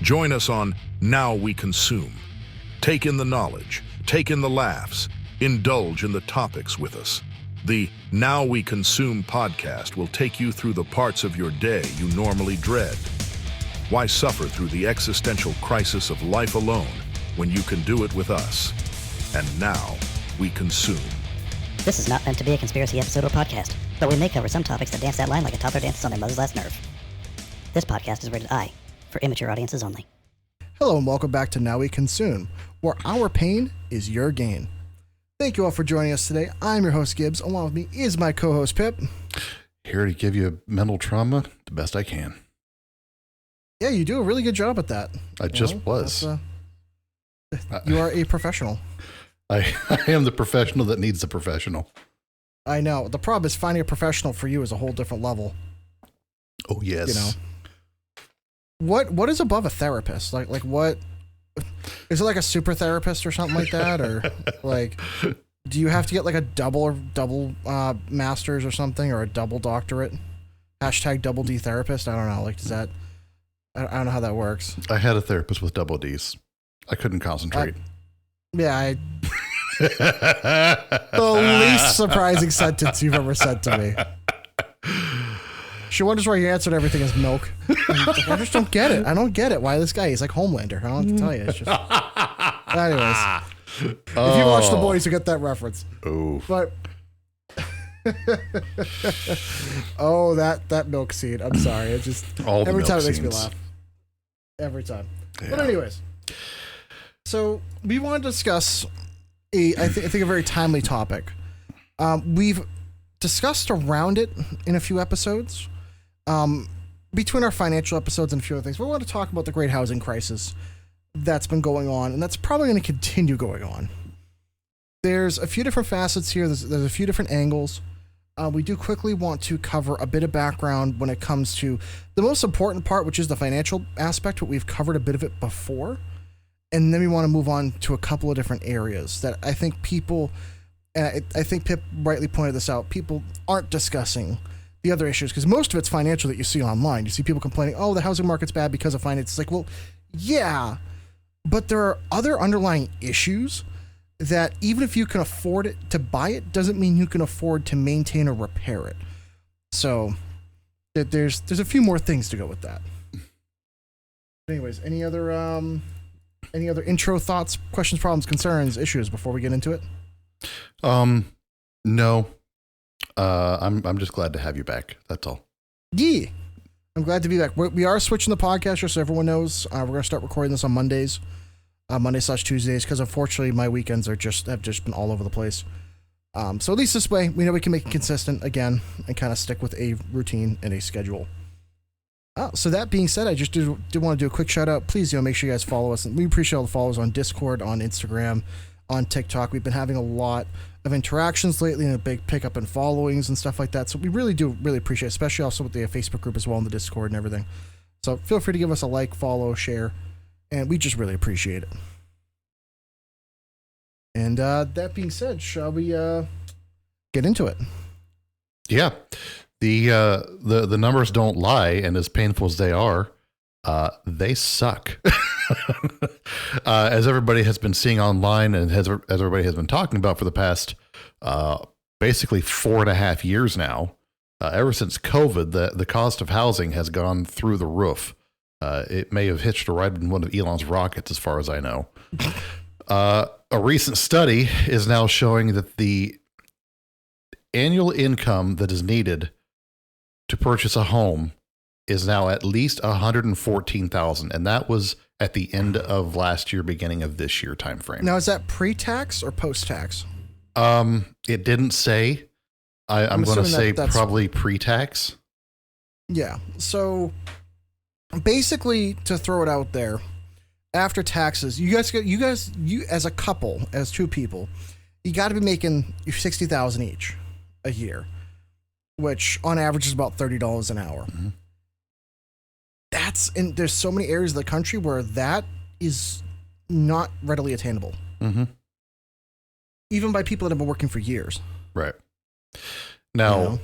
Join us on Now We Consume. Take in the knowledge, take in the laughs, indulge in the topics with us. The Now We Consume podcast will take you through the parts of your day you normally dread. Why suffer through the existential crisis of life alone when you can do it with us? And now we consume. This is not meant to be a conspiracy episode or podcast, but we may cover some topics that dance that line like a toddler dances on their mother's last nerve. This podcast is rated I, for immature audiences only. Hello and welcome back to Now We Consume, where our pain is your gain. Thank you all for joining us today. I'm your host, Gibbs. Along with me is my co-host, Pip. Here to give you mental trauma the best I can. Yeah, you do a really good job at that. I just was. You are a professional. I am the professional that needs the professional. I know. The problem is finding a professional for you is a whole different level. Oh, yes. You know. What is above a therapist? Like what? Is it like a super therapist or something like that? Or like, do you have to get like a double masters or something, or a double doctorate? Hashtag double D therapist? I don't know. Like, does that, I don't know how that works. I had a therapist with double Ds. I couldn't concentrate. The least surprising sentence you've ever said to me. She wonders why you answered everything as milk. I just don't get it. I don't get it. Why this guy? He's like Homelander. I don't have to tell you. It's just. Anyways, if you watch The Boys, you get that reference. Oh. But. Oh, that milk scene. I'm sorry. It just every time it makes me laugh. Every time. Yeah. But anyways, so we want to discuss I think a very timely topic. We've discussed around it in a few episodes. Between our financial episodes and a few other things, we want to talk about the great housing crisis that's been going on, and that's probably going to continue going on. There's a few different facets here. There's a few different angles. We do quickly want to cover a bit of background when it comes to the most important part, which is the financial aspect, but we've covered a bit of it before. And then we want to move on to a couple of different areas that I think people, and I think Pip rightly pointed this out, people aren't discussing the other issues, because most of it's financial that you see online. You see people complaining, oh, the housing market's bad because of finance. It's like, well, yeah, but there are other underlying issues that even if you can afford it to buy it, doesn't mean you can afford to maintain or repair it. So there's a few more things to go with that. Anyways, any other intro thoughts, questions, problems, concerns, issues before we get into it? No. I'm just glad to have you back. That's all. Yeah, I'm glad to be back. We are switching the podcast just so everyone knows. We're going to start recording this on Mondays, Monday/Tuesdays, because unfortunately my weekends have just been all over the place. So at least this way, we know we can make it consistent again and kind of stick with a routine and a schedule. So that being said, I just do want to do a quick shout out. Please, make sure you guys follow us, and we appreciate all the followers on Discord, on Instagram, on TikTok. We've been having a lot of interactions lately and a big pickup in followings and stuff like that. So we really appreciate it, especially also with the Facebook group as well in the Discord and everything. So feel free to give us a like, follow, share, and we just really appreciate it. And that being said, shall we get into it? Yeah. The numbers don't lie, and as painful as they are, they suck. As everybody has been seeing online, and as everybody has been talking about for the past basically 4.5 years now, ever since COVID, the cost of housing has gone through the roof. It may have hitched a ride in one of Elon's rockets, as far as I know. A recent study is now showing that the annual income that is needed to purchase a home is now at least $114,000, and that was at the end of last year, beginning of this year timeframe. Now, is that pre-tax or post-tax? It didn't say. I'm going to say probably pre-tax. Yeah. So basically, to throw it out there, after taxes, you as a couple, as two people, you got to be making $60,000 each a year, which on average is about $30 an hour. Mm-hmm. And there's so many areas of the country where that is not readily attainable. Mm-hmm. Even by people that have been working for years. Right. Now,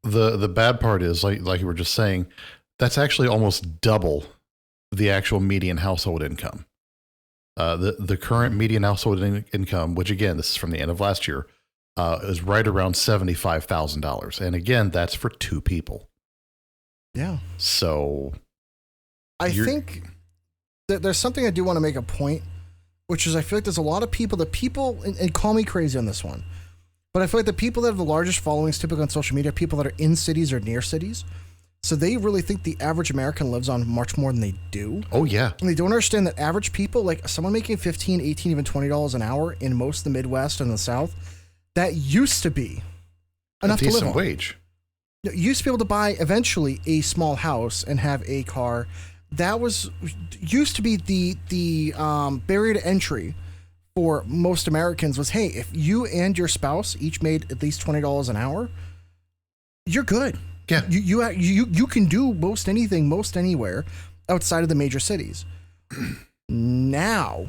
the bad part is, like you were just saying, that's actually almost double the actual median household income. The current median household income, which again, this is from the end of last year, is right around $75,000. And again, that's for two people. Yeah. So I think that there's something I do want to make a point, which is I feel like there's a lot of people and call me crazy on this one, but I feel like the people that have the largest followings typically on social media are people that are in cities or near cities. So they really think the average American lives on much more than they do. Oh, yeah. And they don't understand that average people, like someone making $15, $18, even $20 an hour in most of the Midwest and the South, that used to be enough to live on. A decent wage. You used to be able to buy eventually a small house and have a car. That used to be the barrier to entry for most Americans was, hey, if you and your spouse each made at least $20 an hour, you're good. Yeah. You can do most anything, most anywhere outside of the major cities. Now,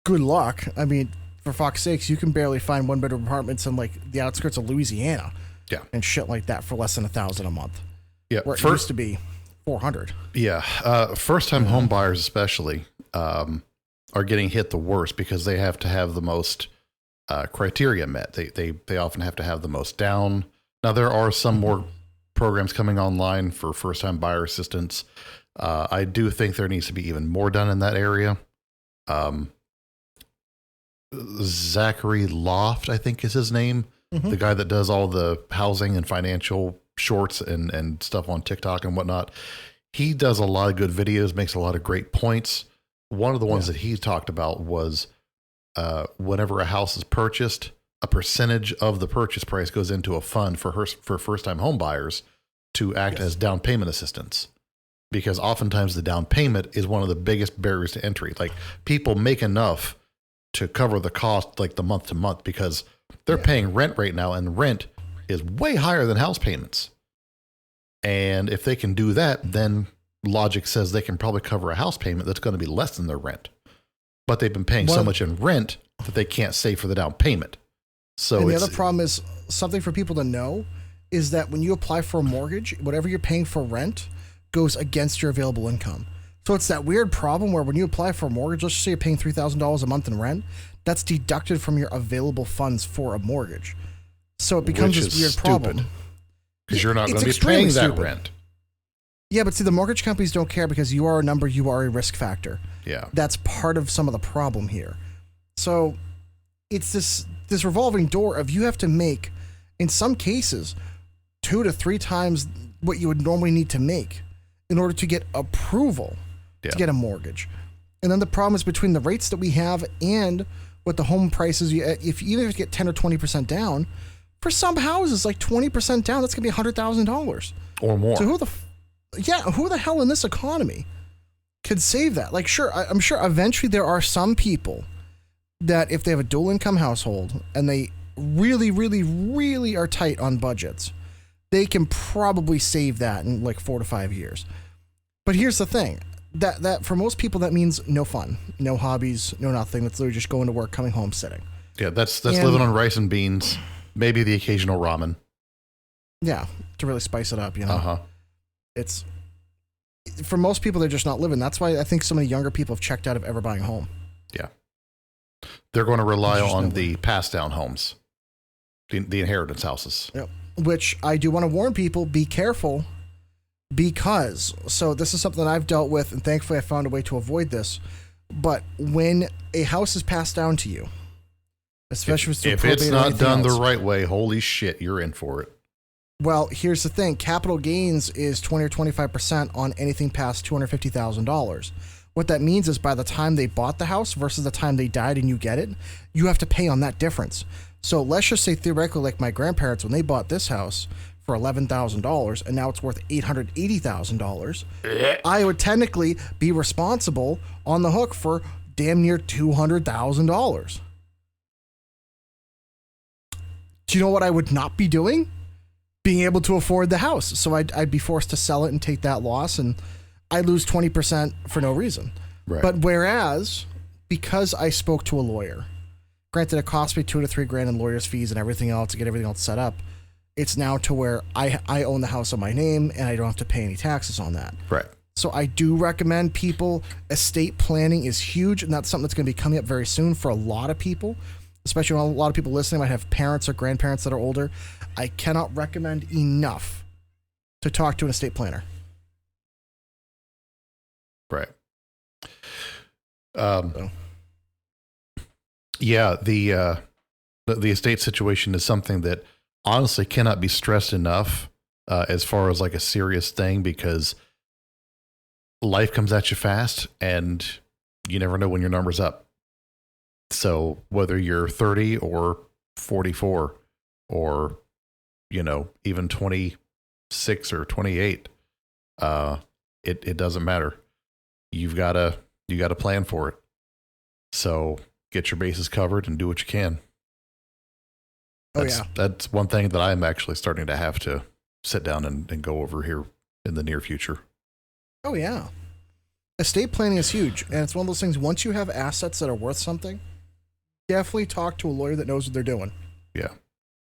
good luck. I mean, for fuck's sakes, you can barely find one-bedroom apartments in like the outskirts of Louisiana. Yeah. And shit like that for less than $1,000 a month. Yeah. Where it used to be $400. Yeah. First-time home buyers especially are getting hit the worst because they have to have the most criteria met. They often have to have the most down. Now there are some more programs coming online for first-time buyer assistance. I do think there needs to be even more done in that area. Zachary Loft, I think is his name. Mm-hmm. The guy that does all the housing and financial shorts and stuff on TikTok and whatnot. He does a lot of good videos, makes a lot of great points. One of the ones that he talked about was whenever a house is purchased, a percentage of the purchase price goes into a fund for first-time home buyers to act as down payment assistance. Because oftentimes the down payment is one of the biggest barriers to entry. Like people make enough to cover the cost like the month to month because they're paying rent right now and rent is way higher than house payments. And if they can do that, then logic says they can probably cover a house payment that's going to be less than their rent. But they've been paying so much in rent that they can't save for the down payment. So and the other problem is something for people to know is that when you apply for a mortgage, whatever you're paying for rent goes against your available income. So it's that weird problem where when you apply for a mortgage, let's just say you're paying $3,000 a month in rent, that's deducted from your available funds for a mortgage. So it becomes this weird problem. Because you're not going to be paying that rent. Yeah, but see, the mortgage companies don't care because you are a number, you are a risk factor. Yeah. That's part of some of the problem here. So it's this revolving door of you have to make, in some cases, 2 to 3 times what you would normally need to make in order to get approval to get a mortgage. And then the problem is between the rates that we have and what the home prices, even if you get 10 or 20% down, for some houses, like 20% down, that's going to be $100,000. Or more. So who the hell in this economy could save that? Like, sure, I'm sure eventually there are some people that if they have a dual income household and they really, really, really are tight on budgets, they can probably save that in like 4 to 5 years. But here's the thing. That for most people, that means no fun, no hobbies, no nothing. That's literally just going to work, coming home, sitting. Yeah, that's living on rice and beans, maybe the occasional ramen. Yeah, to really spice it up, you know. Uh-huh. It's, for most people, they're just not living. That's why I think so many younger people have checked out of ever buying a home. Yeah. They're going to rely on the pass-down homes, the inheritance houses. Yep. Which I do want to warn people, be careful. Because, so this is something that I've dealt with, and thankfully I found a way to avoid this. But when a house is passed down to you, especially if it's not done the right way, holy shit, you're in for it. Well, here's the thing. Capital gains is 20 or 25% on anything past $250,000. What that means is by the time they bought the house versus the time they died and you get it, you have to pay on that difference. So let's just say theoretically, like my grandparents, when they bought this house for $11,000 and now it's worth $880,000, I would technically be responsible on the hook for damn near $200,000. Do you know what I would not be doing? Being able to afford the house. So I'd be forced to sell it and take that loss, and I lose 20% for no reason. Right. But whereas, because I spoke to a lawyer, granted it cost me $2 to $3 grand in lawyer's fees and everything else to get everything else set up, It's now to where I own the house on my name and I don't have to pay any taxes on that. Right. So I do recommend people, estate planning is huge, and that's something that's going to be coming up very soon for a lot of people, especially when a lot of people listening might have parents or grandparents that are older. I cannot recommend enough to talk to an estate planner. Right. Yeah, the estate situation is something that honestly cannot be stressed enough as far as like a serious thing, because life comes at you fast and you never know when your number's up. So whether you're 30 or 44 or, even 26 or 28, it doesn't matter. You got to plan for it. So get your bases covered and do what you can. That's one thing that I'm actually starting to have to sit down and go over here in the near future. Oh, yeah. Estate planning is huge. And it's one of those things, once you have assets that are worth something, definitely talk to a lawyer that knows what they're doing. Yeah.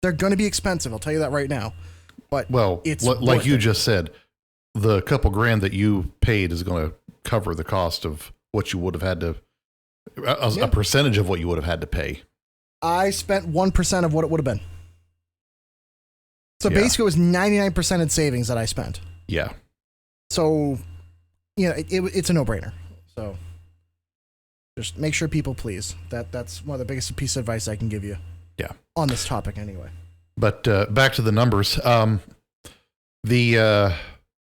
They're going to be expensive. I'll tell you that right now. But it's like you just said, the couple grand that you paid is going to cover the cost of what you would have had to, a percentage of what you would have had to pay. I spent 1% of what it would have been. So basically it was 99% in savings that I spent. Yeah. So, it's a no-brainer. So just make sure people please. That's one of the biggest piece of advice I can give you. Yeah. On this topic anyway. But back to the numbers. The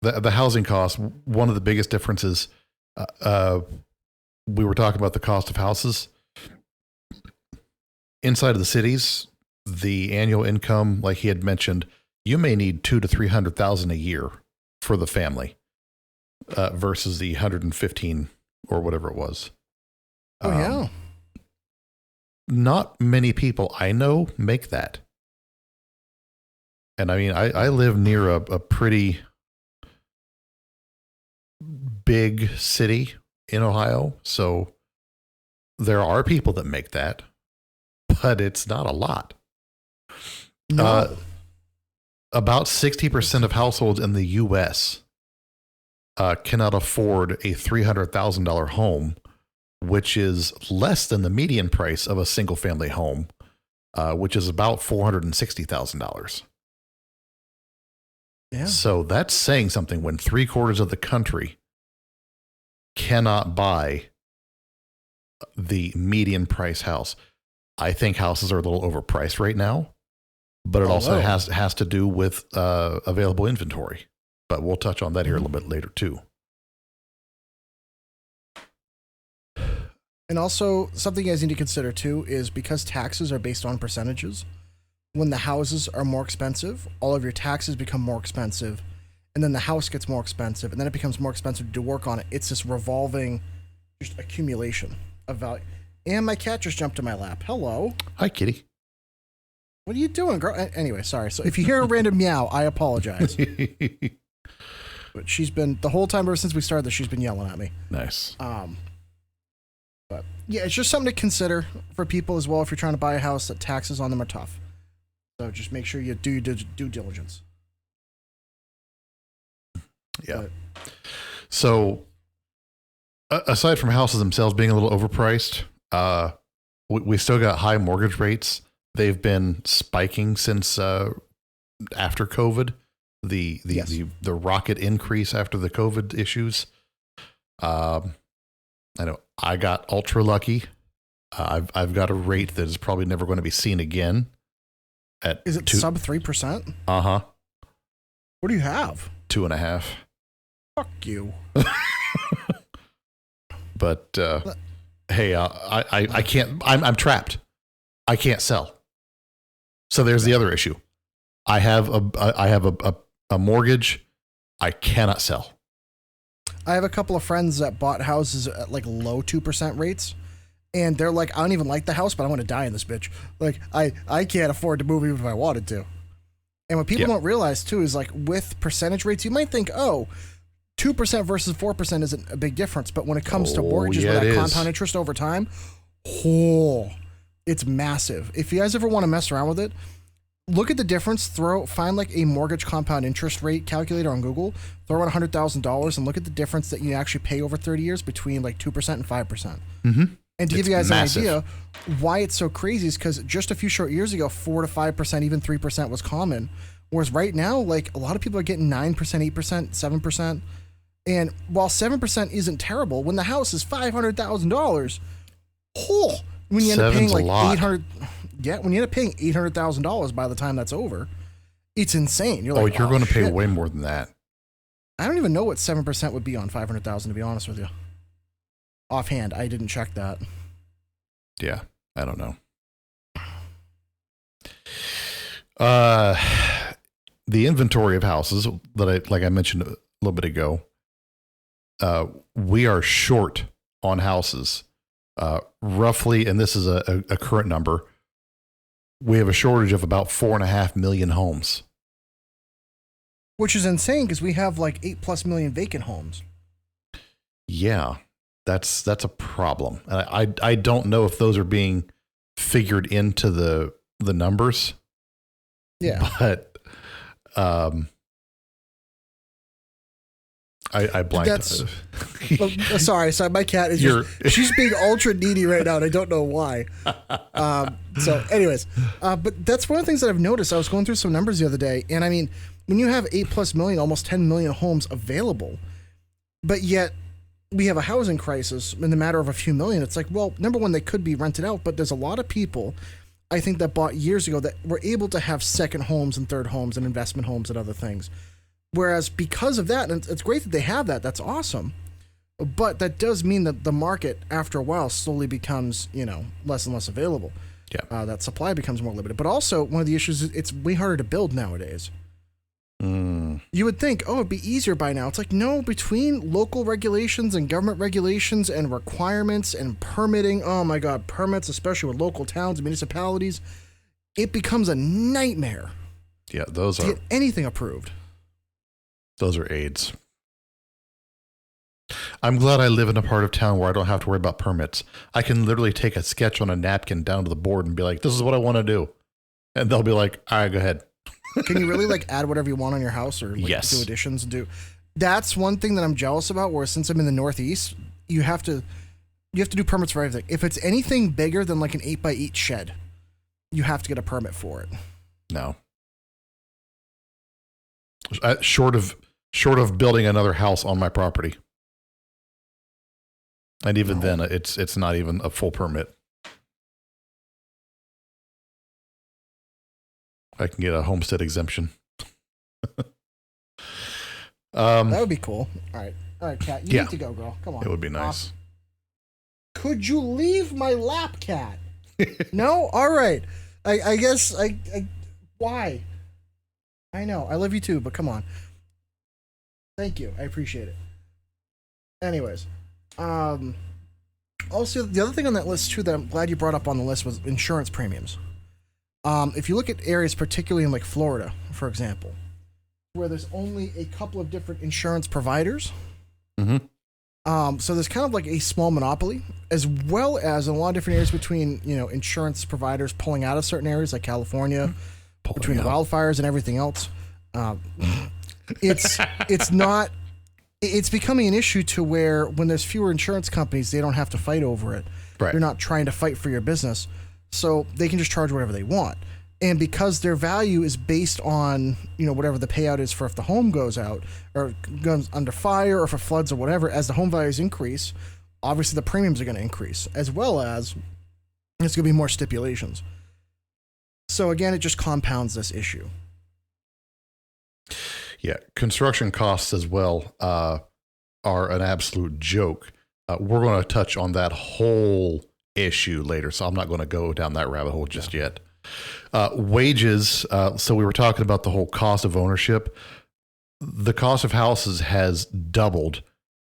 housing costs, one of the biggest differences, we were talking about the cost of houses. Inside of the cities, the annual income, like he had mentioned, you may need $200,000 to $300,000 a year for the family, versus the 115 or whatever it was. Oh, yeah. Not many people I know make that. And I mean, I live near a pretty big city in Ohio, so there are people that make that, but it's not a lot. No. About 60% of households in the U.S. Cannot afford a $300,000 home, which is less than the median price of a single family home, which is about $460,000. Yeah. So that's saying something when 3/4 of the country cannot buy the median price house. I think houses are a little overpriced right now, but it also has to do with available inventory. But we'll touch on that here a little bit later too. And also, something you guys need to consider too is because taxes are based on percentages, when the houses are more expensive, all of your taxes become more expensive, and then the house gets more expensive, and then it becomes more expensive to do work on it. It's this revolving just accumulation of value. And my cat just jumped in my lap. Hello. Hi, kitty. What are you doing, girl? Anyway, sorry. So if you hear a random meow, I apologize. But she's been, the whole time ever since we started this, she's been yelling at me. Nice. But yeah, it's just something to consider for people as well if you're trying to buy a house that taxes on them are tough. So just make sure you do your due diligence. Yeah. So aside from houses themselves being a little overpriced, we still got high mortgage rates. They've been spiking since after COVID. The rocket increase after the COVID issues. I know I got ultra lucky. I've got a rate that is probably never going to be seen again. Is it sub 3%? Uh-huh. What do you have? 2.5. Fuck you. But hey, I can't. I'm trapped. I can't sell. So there's the other issue. I have a mortgage. I cannot sell. I have a couple of friends that bought houses at like low 2% rates, and they're like, I don't even like the house, but I want to die in this bitch. Like, I can't afford to move even if I wanted to. And what people don't realize too is like with percentage rates, you might think, 2% versus 4% isn't a big difference, but when it comes to mortgages with that compound interest over time, it's massive. If you guys ever want to mess around with it, look at the difference. Find like a mortgage compound interest rate calculator on Google. Throw in $100,000 and look at the difference that you actually pay over 30 years between like 2% and 5%. Mm-hmm. And to give you guys massive. An idea why it's so crazy is because just a few short years ago, 4 to 5%, even 3% was common. Whereas right now, like a lot of people are getting 9%, 8%, 7%. And while 7% isn't terrible, when the house is $500,000, when you end up paying like $800,000, when you end up paying $800,000 by the time that's over, it's insane. You're like, you're going to pay way more than that. I don't even know what 7% would be on 500,000. To be honest with you, offhand, I didn't check that. Yeah, I don't know. The inventory of houses that I mentioned a little bit ago, we are short on houses, roughly, and this is a current number. We have a shortage of about 4.5 million homes, which is insane because we have like 8+ million vacant homes. Yeah, that's a problem. I don't know if those are being figured into the numbers. Yeah, but I blanked. Sorry, my cat is she's being ultra needy right now, and I don't know why. So, anyways, but that's one of the things that I've noticed. I was going through some numbers the other day, and I mean, when you have 8+ million, almost 10 million homes available, but yet we have a housing crisis in the matter of a few million. It's like, well, number one, they could be rented out, but there's a lot of people, I think, that bought years ago that were able to have second homes and third homes and investment homes and other things. Whereas because of that, and it's great that they have that, that's awesome. But that does mean that the market, after a while, slowly becomes, less and less available. Yeah. That supply becomes more limited. But also, one of the issues is it's way harder to build nowadays. You would think, it'd be easier by now. It's like, no, between local regulations and government regulations and requirements and permitting, oh my God, permits, especially with local towns and municipalities, it becomes a nightmare. Yeah, to get anything approved. Those are aids. I'm glad I live in a part of town where I don't have to worry about permits. I can literally take a sketch on a napkin down to the board and be like, this is what I want to do. And they'll be like, all right, go ahead. Can you really add whatever you want on your house or yes. do additions? That's one thing that I'm jealous about, where since I'm in the Northeast, you have to do permits for everything. If it's anything bigger than like an 8x8 shed, you have to get a permit for it. No. Short of building another house on my property. And even then, it's not even a full permit. I can get a homestead exemption. That would be cool. All right, Cat, you need to go, girl. Come on. It would be nice. Could you leave my lap, Cat? No? All right. I guess why? I know. I love you too, but come on. Thank you. I appreciate it. Anyways, also the other thing on that list too that I'm glad you brought up on the list was insurance premiums. If you look at areas, particularly in like Florida, for example, where there's only a couple of different insurance providers, so there's kind of like a small monopoly, as well as in a lot of different areas between insurance providers pulling out of certain areas like California, between wildfires and everything else. It's becoming an issue to where when there's fewer insurance companies, they don't have to fight over it. Right. You're not trying to fight for your business. So they can just charge whatever they want. And because their value is based on, whatever the payout is for if the home goes out or goes under fire or if it floods or whatever, as the home values increase, obviously the premiums are going to increase, as well as there's going to be more stipulations. So again, it just compounds this issue. Yeah. Construction costs as well are an absolute joke. We're going to touch on that whole issue later, so I'm not going to go down that rabbit hole just yet. Wages. So we were talking about the whole cost of ownership. The cost of houses has doubled,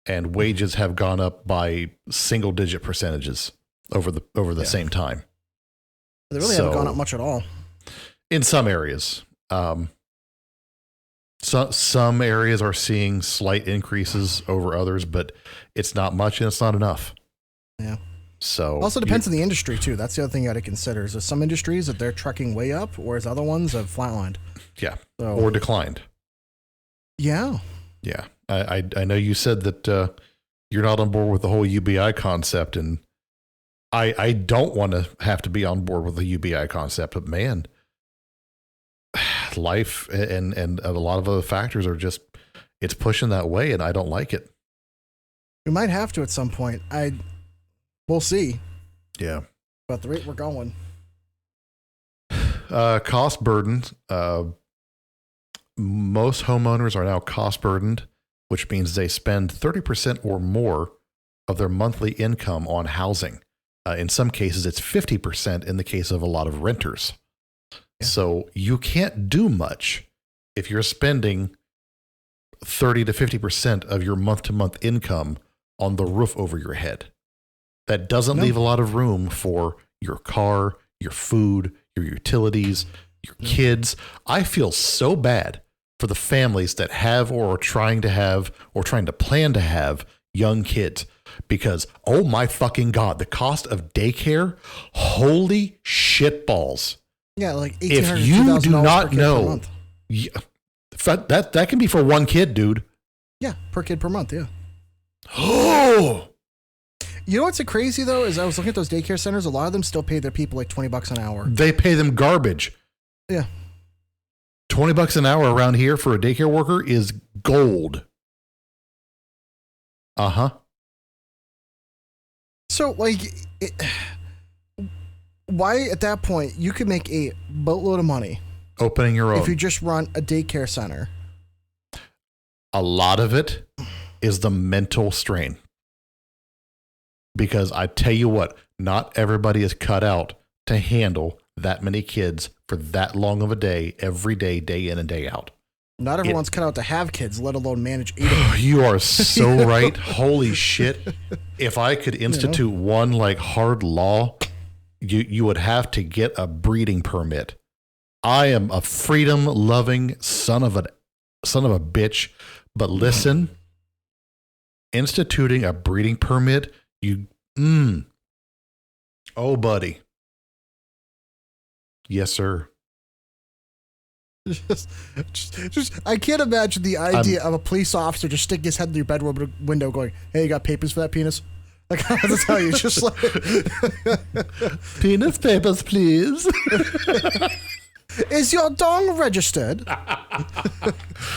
and wages have gone up by single-digit percentages over the same time. They really haven't gone up much at all. In some areas, some areas are seeing slight increases over others, but it's not much and it's not enough. Yeah. So also depends on the industry too. That's the other thing you got to consider. Is there some industries that they're trucking way up, whereas other ones have flatlined. Yeah, so, or declined. Yeah. Yeah, I know you said that you're not on board with the whole UBI concept, and I don't want to have to be on board with the UBI concept, but man, life and a lot of other factors are just, it's pushing that way, and I don't like it. We might have to at some point. We'll see. Yeah. But the rate we're going. Cost burdened. Most homeowners are now cost burdened, which means they spend 30% or more of their monthly income on housing. In some cases, it's 50% in the case of a lot of renters. Yeah. So you can't do much if you're spending 30 to 50% of your month-to-month income on the roof over your head. That doesn't leave a lot of room for your car, your food, your utilities, your kids. I feel so bad for the families that have or are trying to have or trying to plan to have young kids, because, oh my fucking God, the cost of daycare, holy shit balls. Yeah, like if you do not know, that can be for one kid, dude. Yeah, per kid per month, yeah. Oh, you know what's crazy though is I was looking at those daycare centers. A lot of them still pay their people like $20 an hour. They pay them garbage. Yeah, $20 an hour around here for a daycare worker is gold. So like, why at that point you could make a boatload of money opening your own if you just run a daycare center. A lot of it is the mental strain. Because I tell you what, not everybody is cut out to handle that many kids for that long of a day, every day, day in and day out. Not everyone's cut out to have kids, let alone manage 8 of them. You are so right. Holy shit. If I could institute one like hard law, you would have to get a breeding permit. I am a freedom-loving son of a bitch, but listen, instituting a breeding permit, oh, buddy. Yes, sir. Just, I can't imagine the idea of a police officer just sticking his head in your bedroom window going, hey, you got papers for that penis? Like, I have to tell you, just like... Penis papers, please. Is your dong registered? Do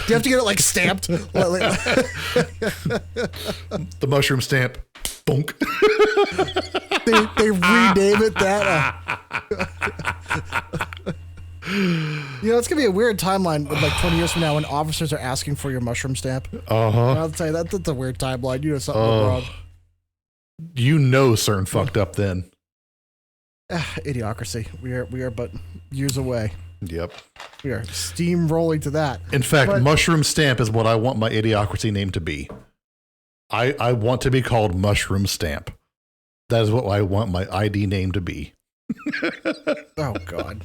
you have to get it, like, stamped? The mushroom stamp. Bonk. They rename it that. You know, it's gonna be a weird timeline like 20 years from now when officers are asking for your mushroom stamp. I'll tell you that's a weird timeline. You know something wrong. You know, CERN fucked up then. Idiocracy. We are but years away. Yep. We are steamrolling to that. In fact, mushroom stamp is what I want my idiocracy name to be. I want to be called Mushroom Stamp. That is what I want my ID name to be. Oh God.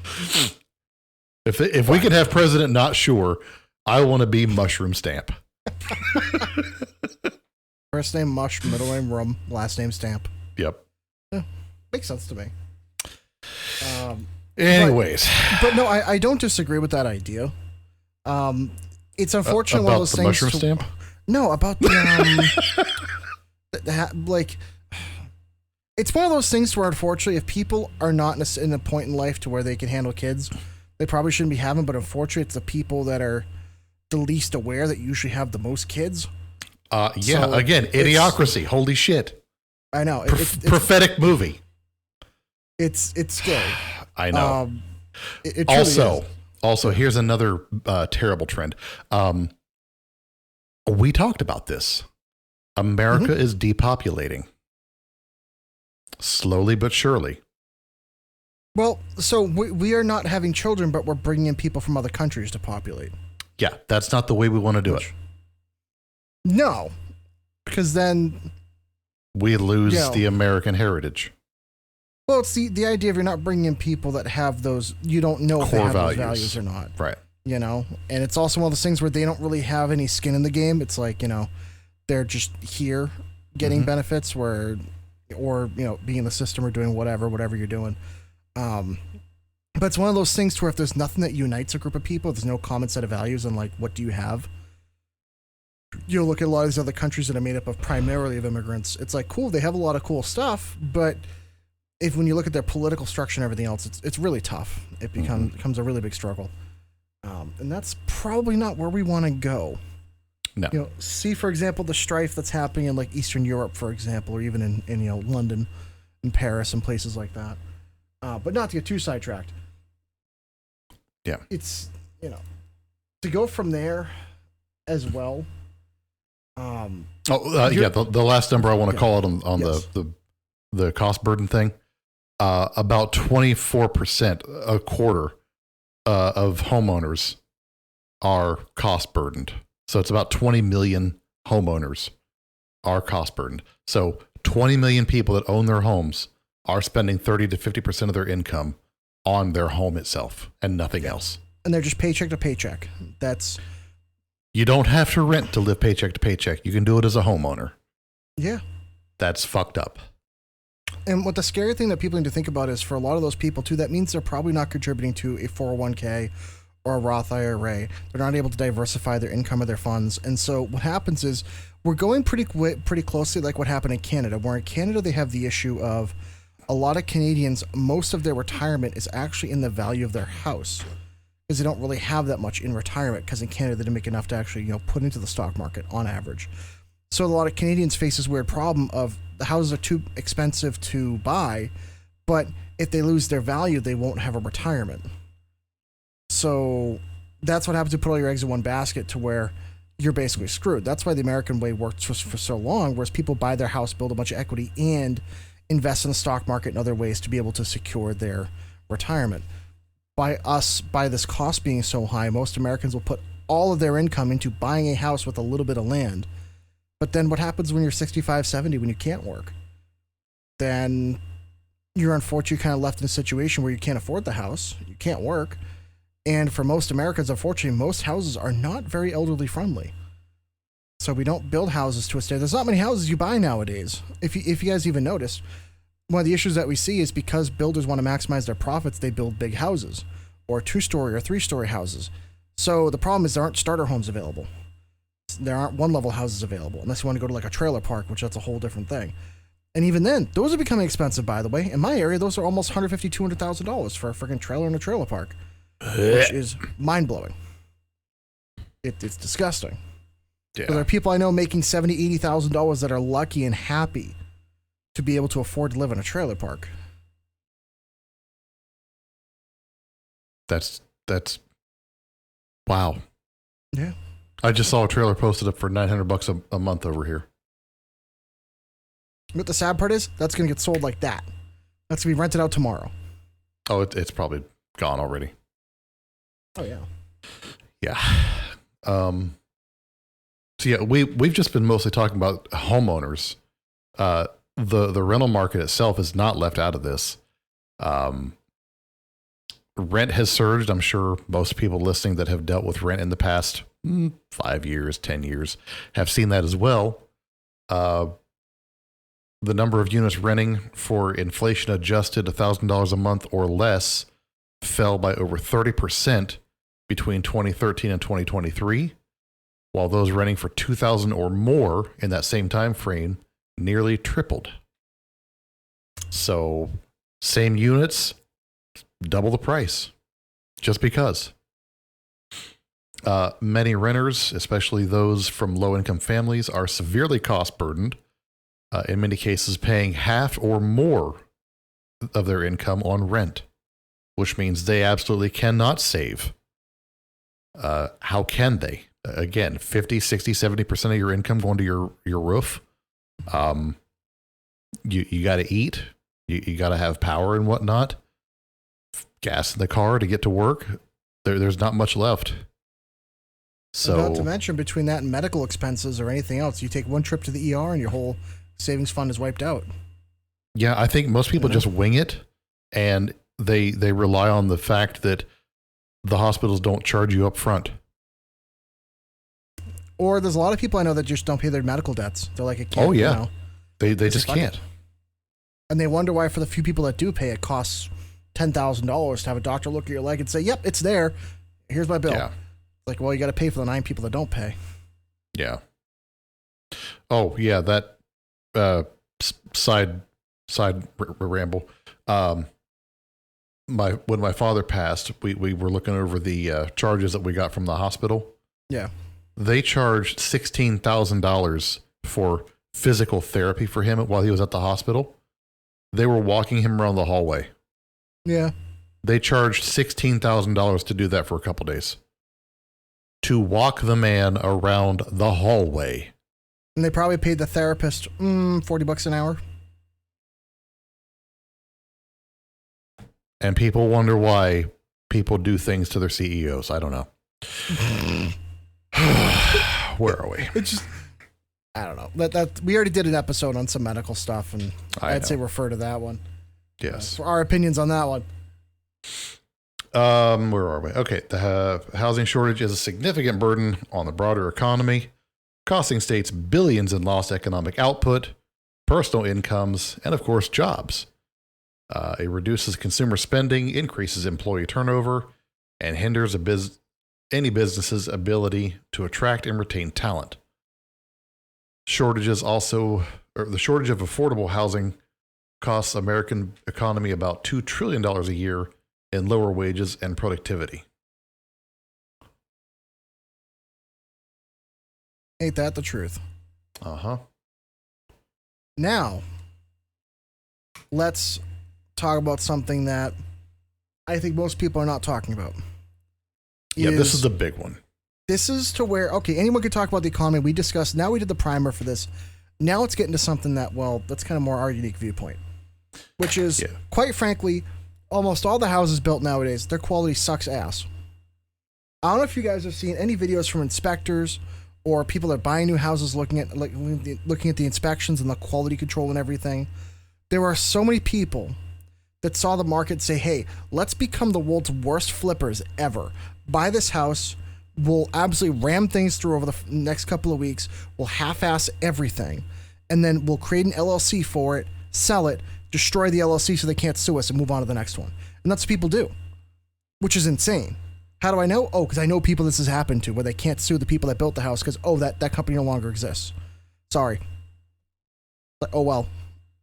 If we could have President Not Sure, I want to be Mushroom Stamp. First name Mush, middle name Rum, last name Stamp. Yep. Yeah, makes sense to me. Anyways. But no, I don't disagree with that idea. It's unfortunate about one of those the things. Mushroom Stamp? No, about the like, it's one of those things where unfortunately, if people are not in a point in life to where they can handle kids, they probably shouldn't be having. But unfortunately, it's the people that are the least aware that usually have the most kids. Yeah. So again, Idiocracy. Holy shit! I know. It's prophetic movie. It's scary. I know. It also, here's another terrible trend. We talked about this. America is depopulating. Slowly but surely. Well, so we are not having children, but we're bringing in people from other countries to populate. Yeah, that's not the way we want to do it. No, because then... we lose the American heritage. Well, it's the idea of you're not bringing in people that have those... You don't know if they have those values or not. Right. You know? And it's also one of those things where they don't really have any skin in the game. It's like, you know, they're just here getting benefits where or being in the system or doing whatever you're doing. But it's one of those things to where if there's nothing that unites a group of people, there's no common set of values, and like, what do you have? You look at a lot of these other countries that are made up of primarily of immigrants. It's like, cool, they have a lot of cool stuff, but when you look at their political structure and everything else, it's really tough. It becomes a really big struggle, and that's probably not where we want to go. No. See, for example, the strife that's happening in like Eastern Europe, for example, or even in London and Paris and places like that. But not to get too sidetracked. Yeah. It's, to go from there as well. The last number I want to call out on yes. the cost burden thing, about 24%, a quarter, of homeowners are cost burdened. So it's about 20 million homeowners are cost burdened. So 20 million people that own their homes are spending 30 to 50% of their income on their home itself and nothing else. And they're just paycheck to paycheck. You don't have to rent to live paycheck to paycheck. You can do it as a homeowner. Yeah. That's fucked up. And what the scary thing that people need to think about is, for a lot of those people too, that means they're probably not contributing to a 401k or a Roth IRA. They're not able to diversify their income or their funds. And so what happens is we're going pretty closely like what happened in Canada, where in Canada they have the issue of a lot of Canadians, most of their retirement is actually in the value of their house, because they don't really have that much in retirement, because in Canada they didn't make enough to actually put into the stock market on average. So a lot of Canadians face this weird problem of the houses are too expensive to buy, but if they lose their value, they won't have a retirement. So that's what happens to put all your eggs in one basket, to where you're basically screwed. That's why the American way worked for so long, whereas people buy their house, build a bunch of equity, and invest in the stock market and other ways to be able to secure their retirement. By this cost being so high, most Americans will put all of their income into buying a house with a little bit of land. But then what happens when you're 65, 70, when you can't work? Then you're unfortunately kind of left in a situation where you can't afford the house, you can't work. And for most Americans, unfortunately, most houses are not very elderly friendly. So we don't build houses to a standard. There's not many houses you buy nowadays. If you guys even noticed, one of the issues that we see is because builders want to maximize their profits, they build big houses, or 2-story or 3-story houses. So the problem is there aren't starter homes available. There aren't one-level houses available, unless you want to go to like a trailer park, which that's a whole different thing. And even then, those are becoming expensive, by the way. In my area, those are almost $150,000, $200,000 for a freaking trailer in a trailer park, which is mind-blowing. It's disgusting. Yeah. So there are people I know making $70,000, $80,000 that are lucky and happy to be able to afford to live in a trailer park. That's wow. Yeah. I just saw a trailer posted up for $900 a month over here. What the sad part is, that's going to get sold like that. That's going to be rented out tomorrow. Oh, it's probably gone already. Oh yeah. Yeah. So yeah, we've just been mostly talking about homeowners. The rental market itself is not left out of this. Rent has surged. I'm sure most people listening that have dealt with rent in the past 5 years, 10 years have seen that as well. The number of units renting for inflation adjusted $1,000 a month or less fell by over 30% between 2013 and 2023, while those renting for $2,000 or more in that same time frame nearly tripled. So same units, double the price, just because. Many renters, especially those from low-income families, are severely cost burdened, in many cases paying half or more of their income on rent, which means they absolutely cannot save. How can they? Again, 50, 60, 70% of your income going to your roof. You got to eat. You got to have power and whatnot. Gas in the car to get to work. There's not much left. So, not to mention, between that and medical expenses or anything else, you take one trip to the ER and your whole savings fund is wiped out. Yeah, I think most people just wing it, and they rely on the fact that the hospitals don't charge you up front. Or there's a lot of people I know that just don't pay their medical debts. They're like, oh yeah, they just can't. And they wonder why for the few people that do pay, it costs $10,000 to have a doctor look at your leg and say, yep, it's there. Here's my bill. Yeah. Like, well, you got to pay for the 9 people that don't pay. Yeah. Oh, yeah. That side ramble. When my father passed, we were looking over the charges that we got from the hospital. Yeah. They charged $16,000 for physical therapy for him while he was at the hospital. They were walking him around the hallway. Yeah. They charged $16,000 to do that for a couple days. To walk the man around the hallway. And they probably paid the therapist $40 an hour. And people wonder why people do things to their CEOs. I don't know. Where are we? It's just, I don't know. That we already did an episode on some medical stuff, and I'd say refer to that one. Yes. For our opinions on that one. Where are we? Okay. The housing shortage is a significant burden on the broader economy, costing states billions in lost economic output, personal incomes, and of course, jobs. It reduces consumer spending, increases employee turnover, and hinders any business's ability to attract and retain talent. The shortage of affordable housing costs American economy about $2 trillion a year in lower wages and productivity. Ain't that the truth? Uh-huh. Now, let's talk about something that I think most people are not talking about. Yeah, this is the big one. This is to where, okay, anyone can talk about the economy. We discussed, now we did the primer for this. Now let's get into something that, well, that's kind of more our unique viewpoint, which is, quite frankly, almost all the houses built nowadays, their quality sucks ass. I don't know if you guys have seen any videos from inspectors or people that are buying new houses looking at the inspections and the quality control and everything. There are so many people that saw the market say, hey, let's become the world's worst flippers ever. Buy this house. We'll absolutely ram things through over the next couple of weeks. We'll half-ass everything. And then we'll create an LLC for it, sell it, destroy the LLC so they can't sue us and move on to the next one. And that's what people do, which is insane. How do I know? Oh, because I know people this has happened to where they can't sue the people that built the house because, oh, that company no longer exists. Sorry. But, oh, well.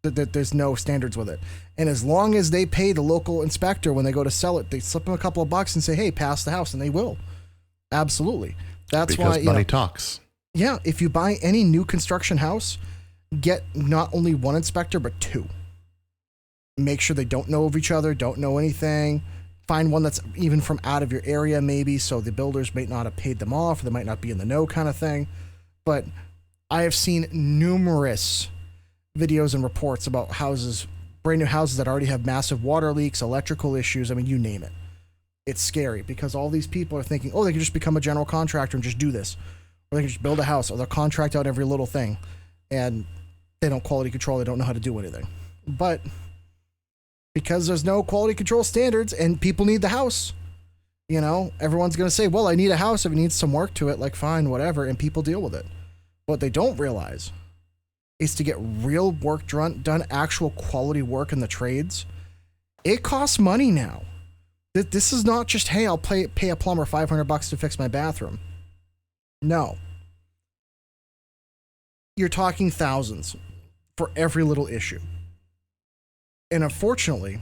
There's no standards with it. And as long as they pay the local inspector when they go to sell it, they slip them a couple of bucks and say, hey, pass the house, and they will. Absolutely. That's because why money talks. Yeah, if you buy any new construction house, get not only one inspector, but 2. Make sure they don't know of each other, don't know anything. Find one that's even from out of your area, maybe, so the builders may not have paid them off, or they might not be in the know kind of thing. But I have seen numerous videos and reports about houses, brand new houses that already have massive water leaks, electrical issues. I mean, you name it. It's scary because all these people are thinking, oh, they can just become a general contractor and just do this. Or they can just build a house, or they'll contract out every little thing. And they don't quality control. They don't know how to do anything. But because there's no quality control standards and people need the house, everyone's going to say, well, I need a house if it needs some work to it. Like, fine, whatever. And people deal with it. What they don't realize is to get real work done, actual quality work in the trades. It costs money now. This is not just, hey, I'll pay a plumber $500 to fix my bathroom. No. You're talking thousands for every little issue. And unfortunately,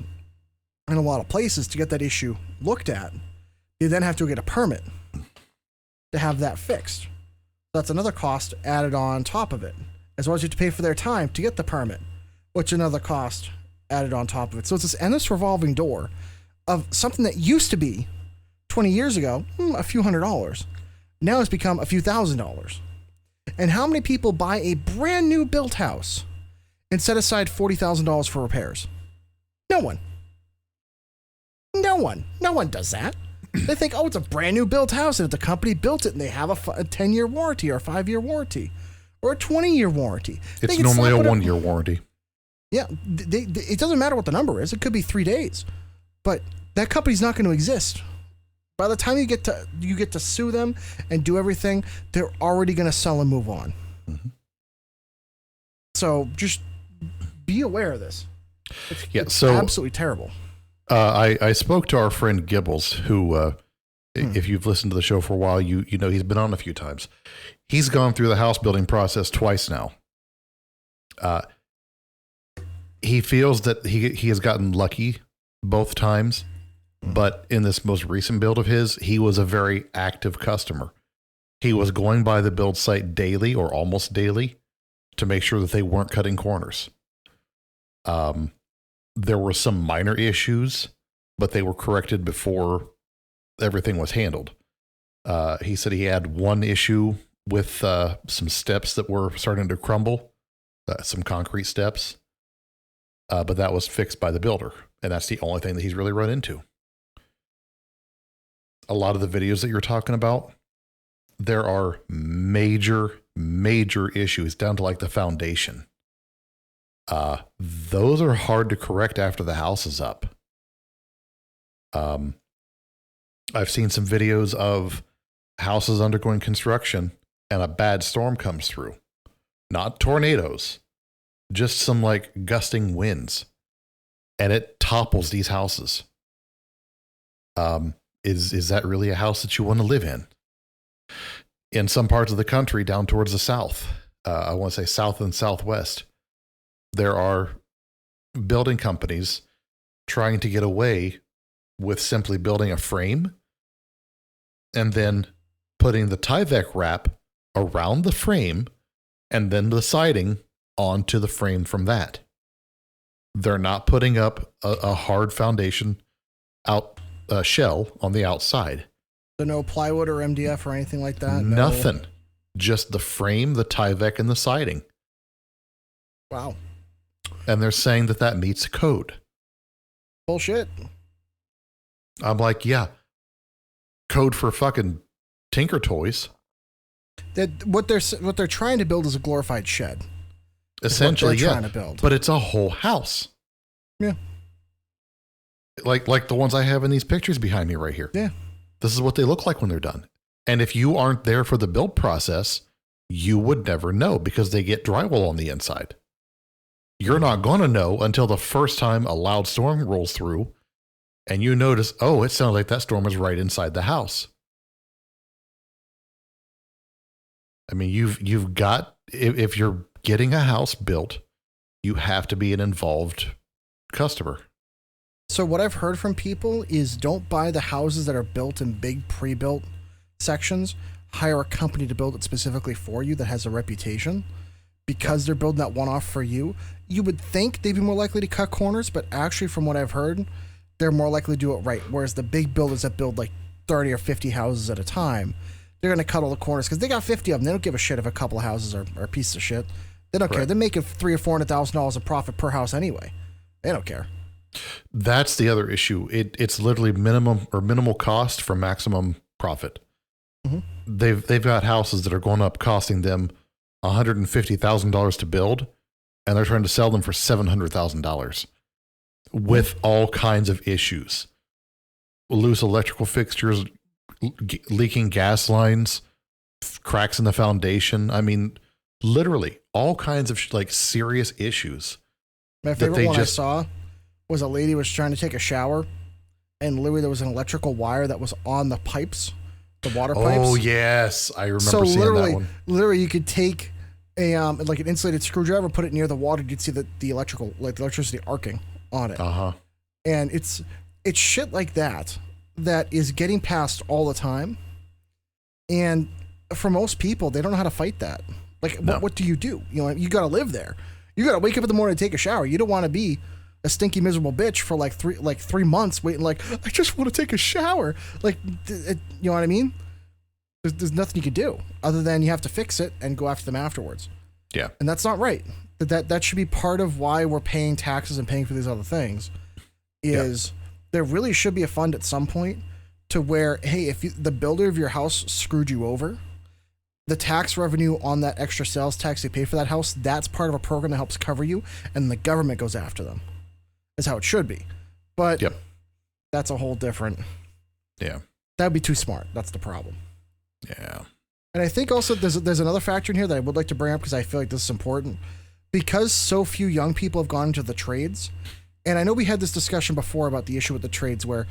in a lot of places, to get that issue looked at, you then have to get a permit to have that fixed. That's another cost added on top of it. As well as you have to pay for their time to get the permit, which is another cost added on top of it. So it's this endless revolving door of something that used to be 20 years ago, a few $100s. Now it's become a few $1,000s. And how many people buy a brand new built house and set aside $40,000 for repairs? No one. No one does that. They think, oh, it's a brand new built house, and if the company built it and they have a 10-year warranty or a 5-year warranty or a 20-year warranty. It's normally a 1-year warranty. Yeah, it doesn't matter what the number is. It could be 3 days, but that company's not going to exist. By the time you get to sue them and do everything, they're already going to sell and move on. Mm-hmm. So just be aware of this. It's so absolutely terrible. I spoke to our friend Gibbles, who, if you've listened to the show for a while, you know he's been on a few times. He's gone through the house building process twice now. He feels that he has gotten lucky both times, but in this most recent build of his, he was a very active customer. He was going by the build site daily or almost daily to make sure that they weren't cutting corners. There were some minor issues, but they were corrected before everything was handled. He said he had one issue with some steps that were starting to crumble, some concrete steps, but that was fixed by the builder, and that's the only thing that he's really run into. A lot of the videos that you're talking about, there are major issues down to like the foundation. Those are hard to correct after the house is up. I've seen some videos of houses undergoing construction and a bad storm comes through. Not tornadoes, just some like gusting winds, and it topples these houses. Is that really a house that you want to live in? In some parts of the country down towards the south, I want to say south and southwest, there are building companies trying to get away with simply building a frame and then putting the Tyvek wrap around the frame and then the siding onto the frame from that. They're not putting up a hard foundation shell on the outside. So no plywood or MDF or anything like that? Nothing. No. Just the frame, the Tyvek, and the siding. Wow. And they're saying that meets code. Bullshit. I'm like, yeah. Code for fucking Tinker Toys. That what they're trying to build is a glorified shed. Essentially, yeah. Trying to build. But it's a whole house. Yeah. Like the ones I have in these pictures behind me right here. Yeah. This is what they look like when they're done. And if you aren't there for the build process, you would never know because they get drywall on the inside. You're not going to know until the first time a loud storm rolls through and you notice, oh, it sounds like that storm is right inside the house. I mean, you've got, if you're getting a house built, you have to be an involved customer. So what I've heard from people is don't buy the houses that are built in big pre-built sections. Hire a company to build it specifically for you that has a reputation. Because they're building that one-off for you, you would think they'd be more likely to cut corners, but actually from what I've heard, they're more likely to do it right. Whereas the big builders that build like 30 or 50 houses at a time, they're going to cut all the corners because they got 50 of them. They don't give a shit if a couple of houses are pieces of shit. They don't care. They're making $300,000 or $400,000 of profit per house anyway. They don't care. That's the other issue. It's literally minimal cost for maximum profit. Mm-hmm. They've got houses that are going up costing them $150,000 to build, and they're trying to sell them for $700,000 with all kinds of issues. Loose electrical fixtures, leaking gas lines, cracks in the foundation. I mean, literally all kinds of like serious issues. My favorite one I saw was a lady was trying to take a shower, and literally there was an electrical wire that was on the pipes, the water pipes. Oh yes, I remember seeing that one. Literally, you could take a like an insulated screwdriver, put it near the water, you'd see the electricity arcing on it. And it's shit like that is getting passed all the time. And for most people, they don't know how to fight that. Like, no. What do? You know, you got to live there. You got to wake up in the morning and take a shower. You don't want to be a stinky, miserable bitch for like 3 months waiting. Like, I just want to take a shower. Like, you know what I mean? There's nothing you can do other than you have to fix it and go after them afterwards. Yeah, and that's not right. That should be part of why we're paying taxes and paying for these other things. There really should be a fund at some point to where, hey, if the builder of your house screwed you over, the tax revenue on that extra sales tax they pay for that house, that's part of a program that helps cover you, and the government goes after them. Is how it should be. But that's a whole different... Yeah. That'd be too smart. That's the problem. Yeah. And I think also there's another factor in here that I would like to bring up because I feel like this is important. because so few young people have gone into the trades, and I know we had this discussion before about the issue with the trades where,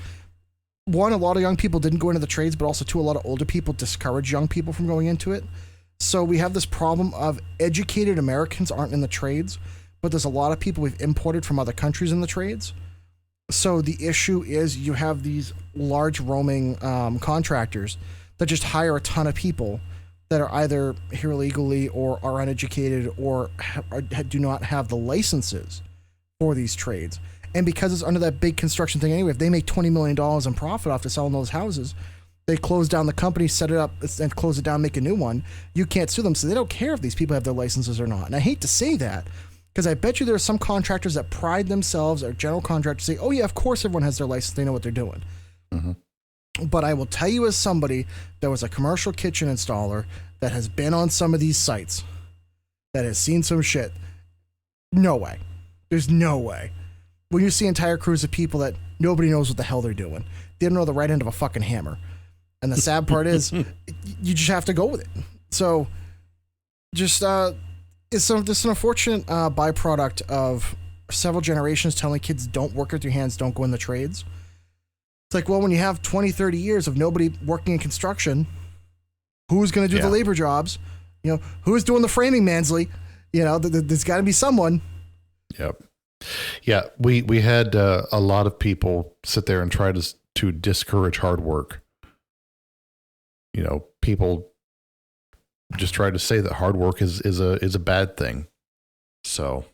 one, a lot of young people didn't go into the trades, but also, two, a lot of older people discourage young people from going into it. So we have this problem of educated Americans aren't in the trades, but there's a lot of people we've imported from other countries in the trades. So the issue is you have these large roaming contractors that just hire a ton of people that are either here illegally or are uneducated or do not have the licenses for these trades. And because it's under that big construction thing anyway, if they make $20 million in profit off of selling those houses, they close down the company, set it up, and close it down, make a new one. You can't sue them, so they don't care if these people have their licenses or not. And I hate to say that, because I bet you there are some contractors that pride themselves, or general contractors say, oh yeah, of course everyone has their license, they know what they're doing. Mm-hmm. But I will tell you, as somebody that was a commercial kitchen installer that has been on some of these sites, that has seen some shit, no way. There's no way. When you see entire crews of people that nobody knows what the hell they're doing, they don't know the right end of a fucking hammer. And the sad part is, you just have to go with it. So, just this is an unfortunate byproduct of several generations telling kids don't work with your hands, don't go in the trades. It's like, well, when you have 20, 30 years of nobody working in construction, who's going to do the labor jobs? You know, who's doing the framing, Mansley? You know, there's got to be someone. Yep. Yeah, we had a lot of people sit there and try to discourage hard work. You know, people just try to say that hard work is a bad thing. So,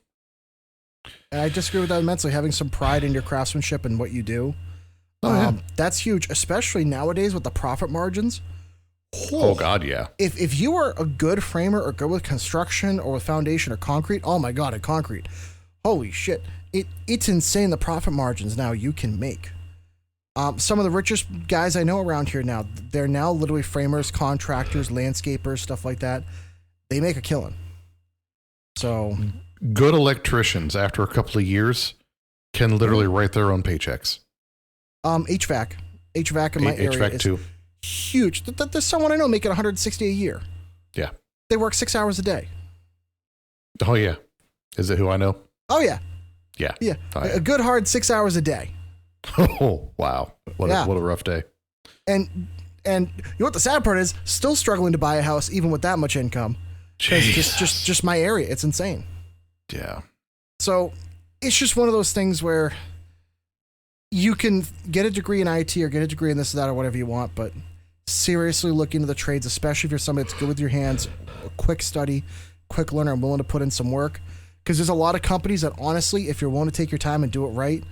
and I disagree with that immensely. Having some pride in your craftsmanship and what you do, that's huge, especially nowadays with the profit margins. Oh God, yeah. If you are a good framer or good with construction or with foundation or concrete, oh my God, at concrete, holy shit, it's insane the profit margins now you can make. Some of the richest guys I know around here now, they're now literally framers, contractors, landscapers, stuff like that. They make a killing. So good electricians, after a couple of years, can literally write their own paychecks. HVAC in my area HVAC too. Huge. There's someone I know making $160 a year. Yeah. They work 6 hours a day. Oh yeah. Is it who I know? Oh yeah. Yeah. Yeah. Oh, yeah. A good hard 6 hours a day. Oh wow. What a rough day. And you know what the sad part is? Still struggling to buy a house even with that much income. Just my area. It's insane. Yeah. So it's just one of those things where you can get a degree in IT or get a degree in this or that or whatever you want, but seriously look into the trades, especially if you're somebody that's good with your hands, a quick study, quick learner, and willing to put in some work. Because there's a lot of companies that honestly, if you're willing to take your time and do it right,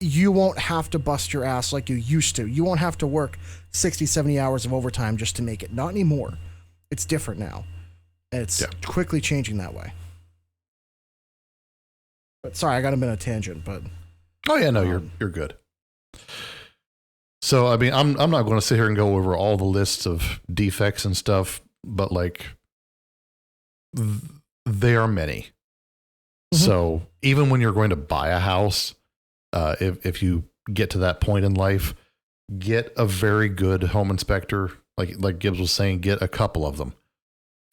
you won't have to bust your ass like you used to. You won't have to work 60, 70 hours of overtime just to make it. Not anymore. It's different now. And it's quickly changing that way. But sorry, I got a bit of a tangent, but... Oh yeah, no, you're good. So, I mean, I'm not going to sit here and go over all the lists of defects and stuff, but like, there are many. Mm-hmm. So even when you're going to buy a house, if you get to that point in life, get a very good home inspector. Like Gibbs was saying, get a couple of them.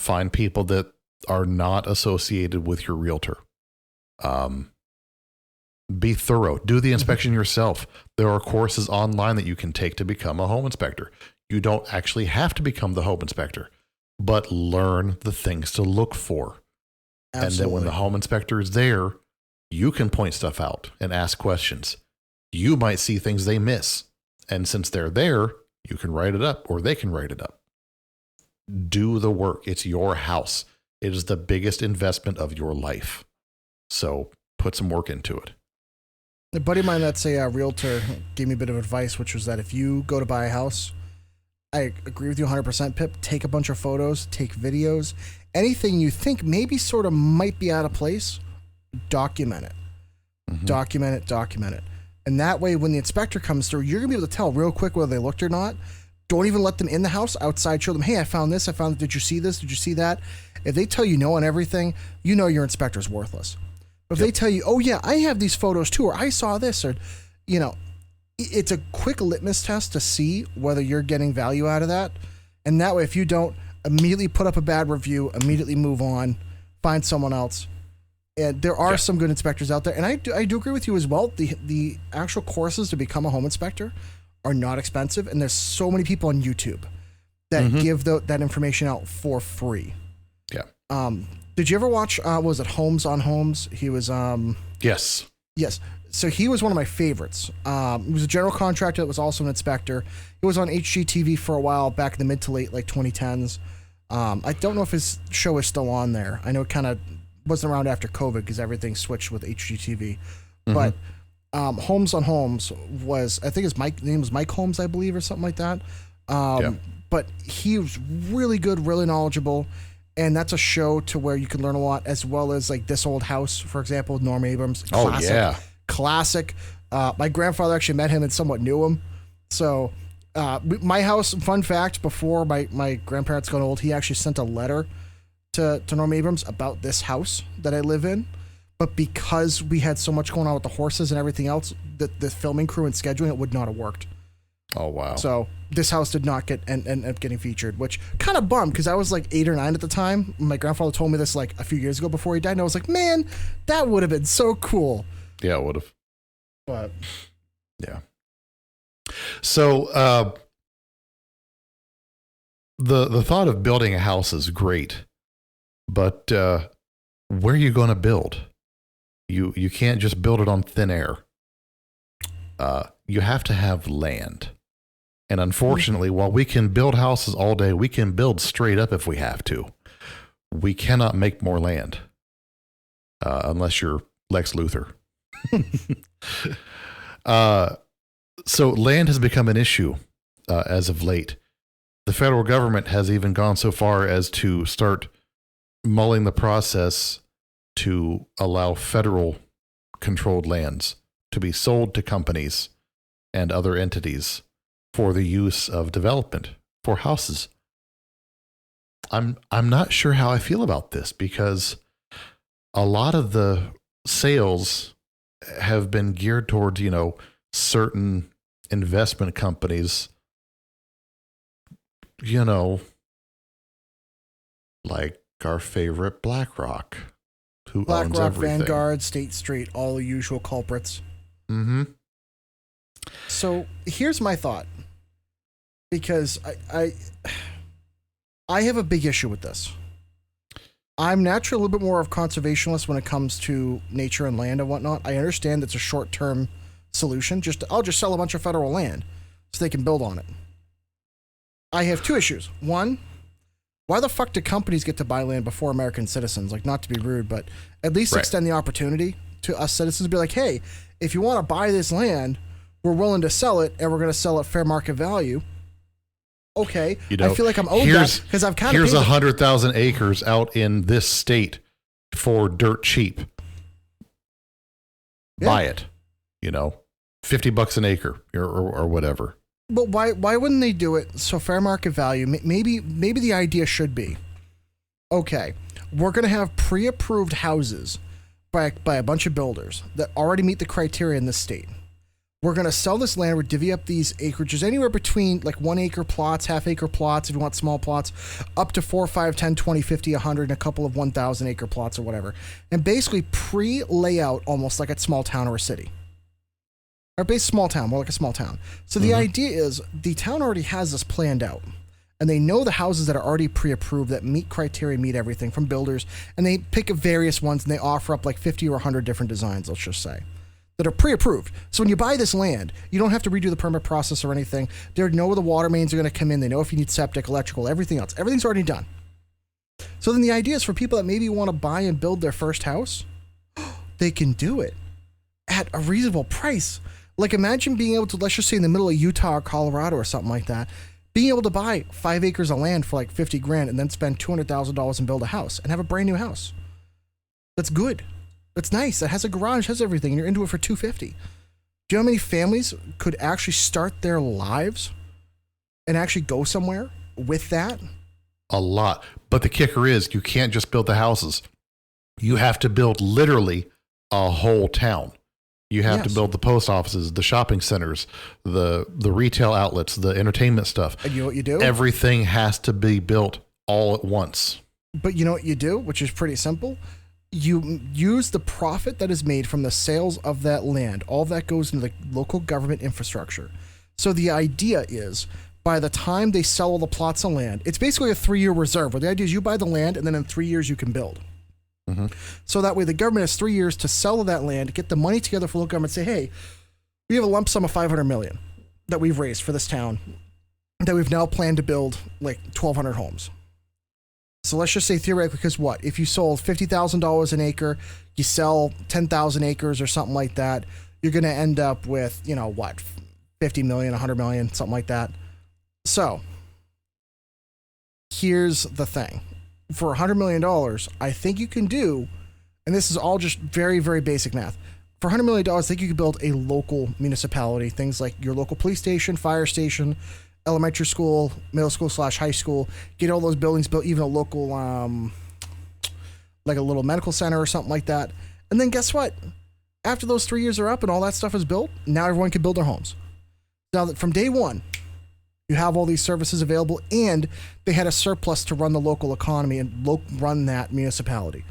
Find people that are not associated with your realtor. Be thorough. Do the inspection yourself. There are courses online that you can take to become a home inspector. You don't actually have to become the home inspector, but learn the things to look for. Absolutely. And then when the home inspector is there, you can point stuff out and ask questions. You might see things they miss. And since they're there, you can write it up or they can write it up. Do the work. It's your house. It is the biggest investment of your life. So put some work into it. A buddy of mine that's a realtor gave me a bit of advice, which was that if you go to buy a house, I agree with you 100%, Pip. Take a bunch of photos, take videos, anything you think maybe sort of might be out of place, document it. Mm-hmm. Document it. And that way, when the inspector comes through, you're going to be able to tell real quick whether they looked or not. Don't even let them in the house. Outside, show them, hey, I found this. Did you see this? Did you see that? If they tell you no on everything, you know your inspector's worthless. But if they tell you, oh yeah, I have these photos too, or I saw this, or, you know, it's a quick litmus test to see whether you're getting value out of that. And that way, if you don't, immediately put up a bad review, immediately move on, find someone else. And there are some good inspectors out there. And I do agree with you as well. The actual courses to become a home inspector are not expensive. And there's so many people on YouTube that give that information out for free. Yeah. Did you ever watch, was it Homes on Homes? He was, Yes. Yes. So he was one of my favorites. He was a general contractor that was also an inspector. He was on HGTV for a while back in the mid to late, like 2010s. I don't know if his show is still on there. I know it kind of wasn't around after COVID because everything switched with HGTV. But Homes on Homes was, I think his name was Mike Holmes, I believe, or something like that. But he was really good, really knowledgeable. And that's a show to where you can learn a lot, as well as like This Old House, for example, with Norm Abrams. Classic, oh, yeah. Classic. My grandfather actually met him and somewhat knew him. So my house, fun fact, before my grandparents got old, he actually sent a letter to Norm Abrams about this house that I live in. But because we had so much going on with the horses and everything else, the filming crew and scheduling, it would not have worked. Oh, wow. So this house did not end up getting featured, which kind of bummed because I was like 8 or 9 at the time. My grandfather told me this like a few years ago before he died, and I was like, man, that would have been so cool. Yeah, it would have. But yeah. So the thought of building a house is great, but where are you going to build? You can't just build it on thin air. You have to have land. And unfortunately, while we can build houses all day, we can build straight up if we have to. We cannot make more land unless you're Lex Luthor. So land has become an issue as of late. The federal government has even gone so far as to start mulling the process to allow federal controlled lands to be sold to companies and other entities for the use of development for houses. I'm not sure how I feel about this because a lot of the sales have been geared towards, certain investment companies, like our favorite BlackRock, who owns BlackRock, everything. Vanguard, State Street, all the usual culprits. Mm-hmm. So here's my thought, because I have a big issue with this. I'm naturally a little bit more of a conservationist when it comes to nature and land and whatnot. I understand it's a short-term solution. I'll just sell a bunch of federal land so they can build on it. I have 2 issues. One, why the fuck do companies get to buy land before American citizens? Like, not to be rude, but at least extend the opportunity to us citizens to be like, hey, if you want to buy this land, we're willing to sell it, and we're going to sell at fair market value. Okay, I feel like I'm owed that because I've kind of. Here's 100,000 acres out in this state for dirt cheap. Yeah. Buy it, $50 an acre or whatever. But why wouldn't they do it so fair market value? Maybe the idea should be, okay, we're going to have pre-approved houses by a bunch of builders that already meet the criteria in this state. We're going to sell this land. We're divvy up these acreages anywhere between like 1 acre plots, half acre plots, if you want small plots, up to 4, 5, 10, 20, 50, 100, and a couple of 1,000 acre plots or whatever. And basically pre-lay out almost like a small town or a city. Or based small town, more like a small town. So the idea is the town already has this planned out. And they know the houses that are already pre-approved that meet criteria, meet everything from builders. And they pick various ones and they offer up like 50 or 100 different designs, let's just say, that are pre-approved. So when you buy this land, you don't have to redo the permit process or anything. They know where the water mains are going to come in. They know if you need septic, electrical, everything else. Everything's already done. So then the idea is for people that maybe want to buy and build their first house, they can do it at a reasonable price. Like imagine being able to, let's just say in the middle of Utah or Colorado or something like that, being able to buy 5 acres of land for like 50 grand and then spend $200,000 and build a house and have a brand new house. That's good. That's nice. It has a garage, has everything, and you're into it for $250,000. Do you know how many families could actually start their lives and actually go somewhere with that? A lot. But the kicker is you can't just build the houses. You have to build literally a whole town. You have to build the post offices, the shopping centers, the retail outlets, the entertainment stuff. And you know what you do? Everything has to be built all at once. But you know what you do, which is pretty simple? you use the profit that is made from the sales of that land. All of that goes into the local government infrastructure. So the idea is, by the time they sell all the plots of land, it's basically a 3-year reserve, where the idea is you buy the land and then in 3 years you can build. Mm-hmm. So that way the government has 3 years to sell that land, get the money together for local government, say, hey, we have a lump sum of $500 million that we've raised for this town that we've now planned to build like 1,200 homes. So let's just say theoretically, because what? If you sold $50,000 an acre, you sell 10,000 acres or something like that, you're going to end up with, you know, what, 50 million, 100 million, something like that. So here's the thing. For $100 million, I think you can do, and this is all just very, very basic math. For $100 million, I think you could build a local municipality, things like your local police station, fire station, elementary school, middle school / high school, get all those buildings built, even a local, like a little medical center or something like that. And then guess what? After those 3 years are up and all that stuff is built, now everyone can build their homes. Now that from day one, you have all these services available, and they had a surplus to run the local economy and run that municipality.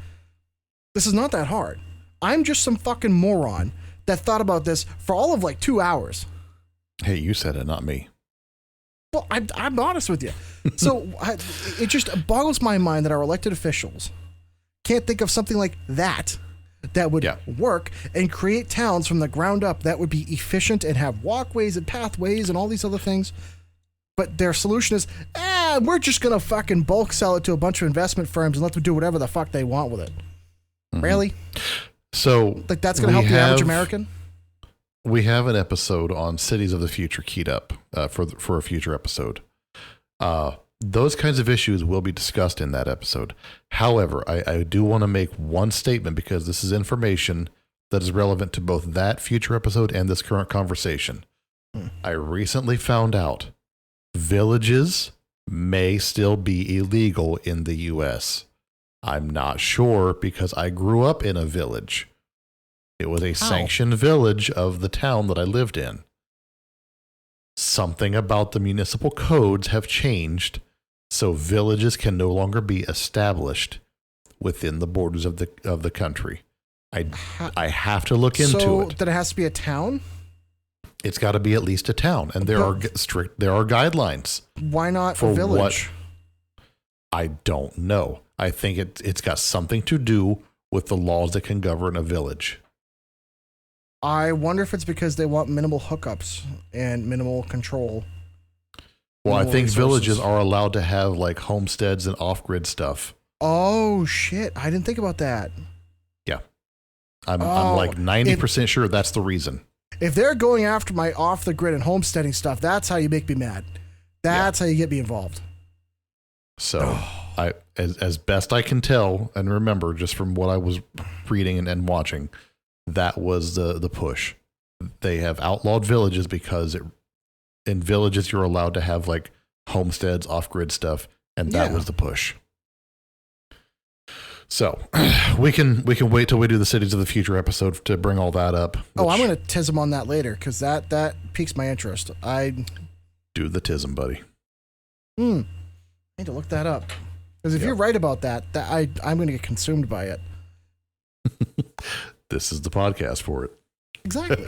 This is not that hard. I'm just some fucking moron that thought about this for all of like 2 hours. Hey, you said it, not me. Well, I'm honest with you. So it just boggles my mind that our elected officials can't think of something like that would work and create towns from the ground up that would be efficient and have walkways and pathways and all these other things. But their solution is, we're just going to fucking bulk sell it to a bunch of investment firms and let them do whatever the fuck they want with it. Mm-hmm. Really? So, like, that's going to help the average American? We have an episode on cities of the future keyed up for a future episode. Those kinds of issues will be discussed in that episode. However, I do want to make one statement, because this is information that is relevant to both that future episode and this current conversation. I recently found out villages may still be illegal in the U.S. I'm not sure, because I grew up in a village. It was a sanctioned village of the town that I lived in. Something about the municipal codes have changed, so villages can no longer be established within the borders of the country. I have to look into it. So that it has to be a town? It's got to be at least a town, and there are guidelines. Why not a village? I don't know. I think it's got something to do with the laws that can govern a village. I wonder if it's because they want minimal hookups and minimal control. Well, I think villages are allowed to have like homesteads and off-grid stuff. Oh shit! I didn't think about that. Yeah, I'm like 90% sure that's the reason. If they're going after my off-the-grid and homesteading stuff, that's how you make me mad. That's how you get me involved. So, as best I can tell and remember, just from what I was reading and watching, that was the push. They have outlawed villages because in villages you're allowed to have like homesteads, off-grid stuff, and that was the push. So we can wait till we do the Cities of the Future episode to bring all that up. I'm going to tism on that later, because that piques my interest. I do the tism, buddy. I need to look that up, because if you're right about that, I'm going to get consumed by it. This is the podcast for it. Exactly.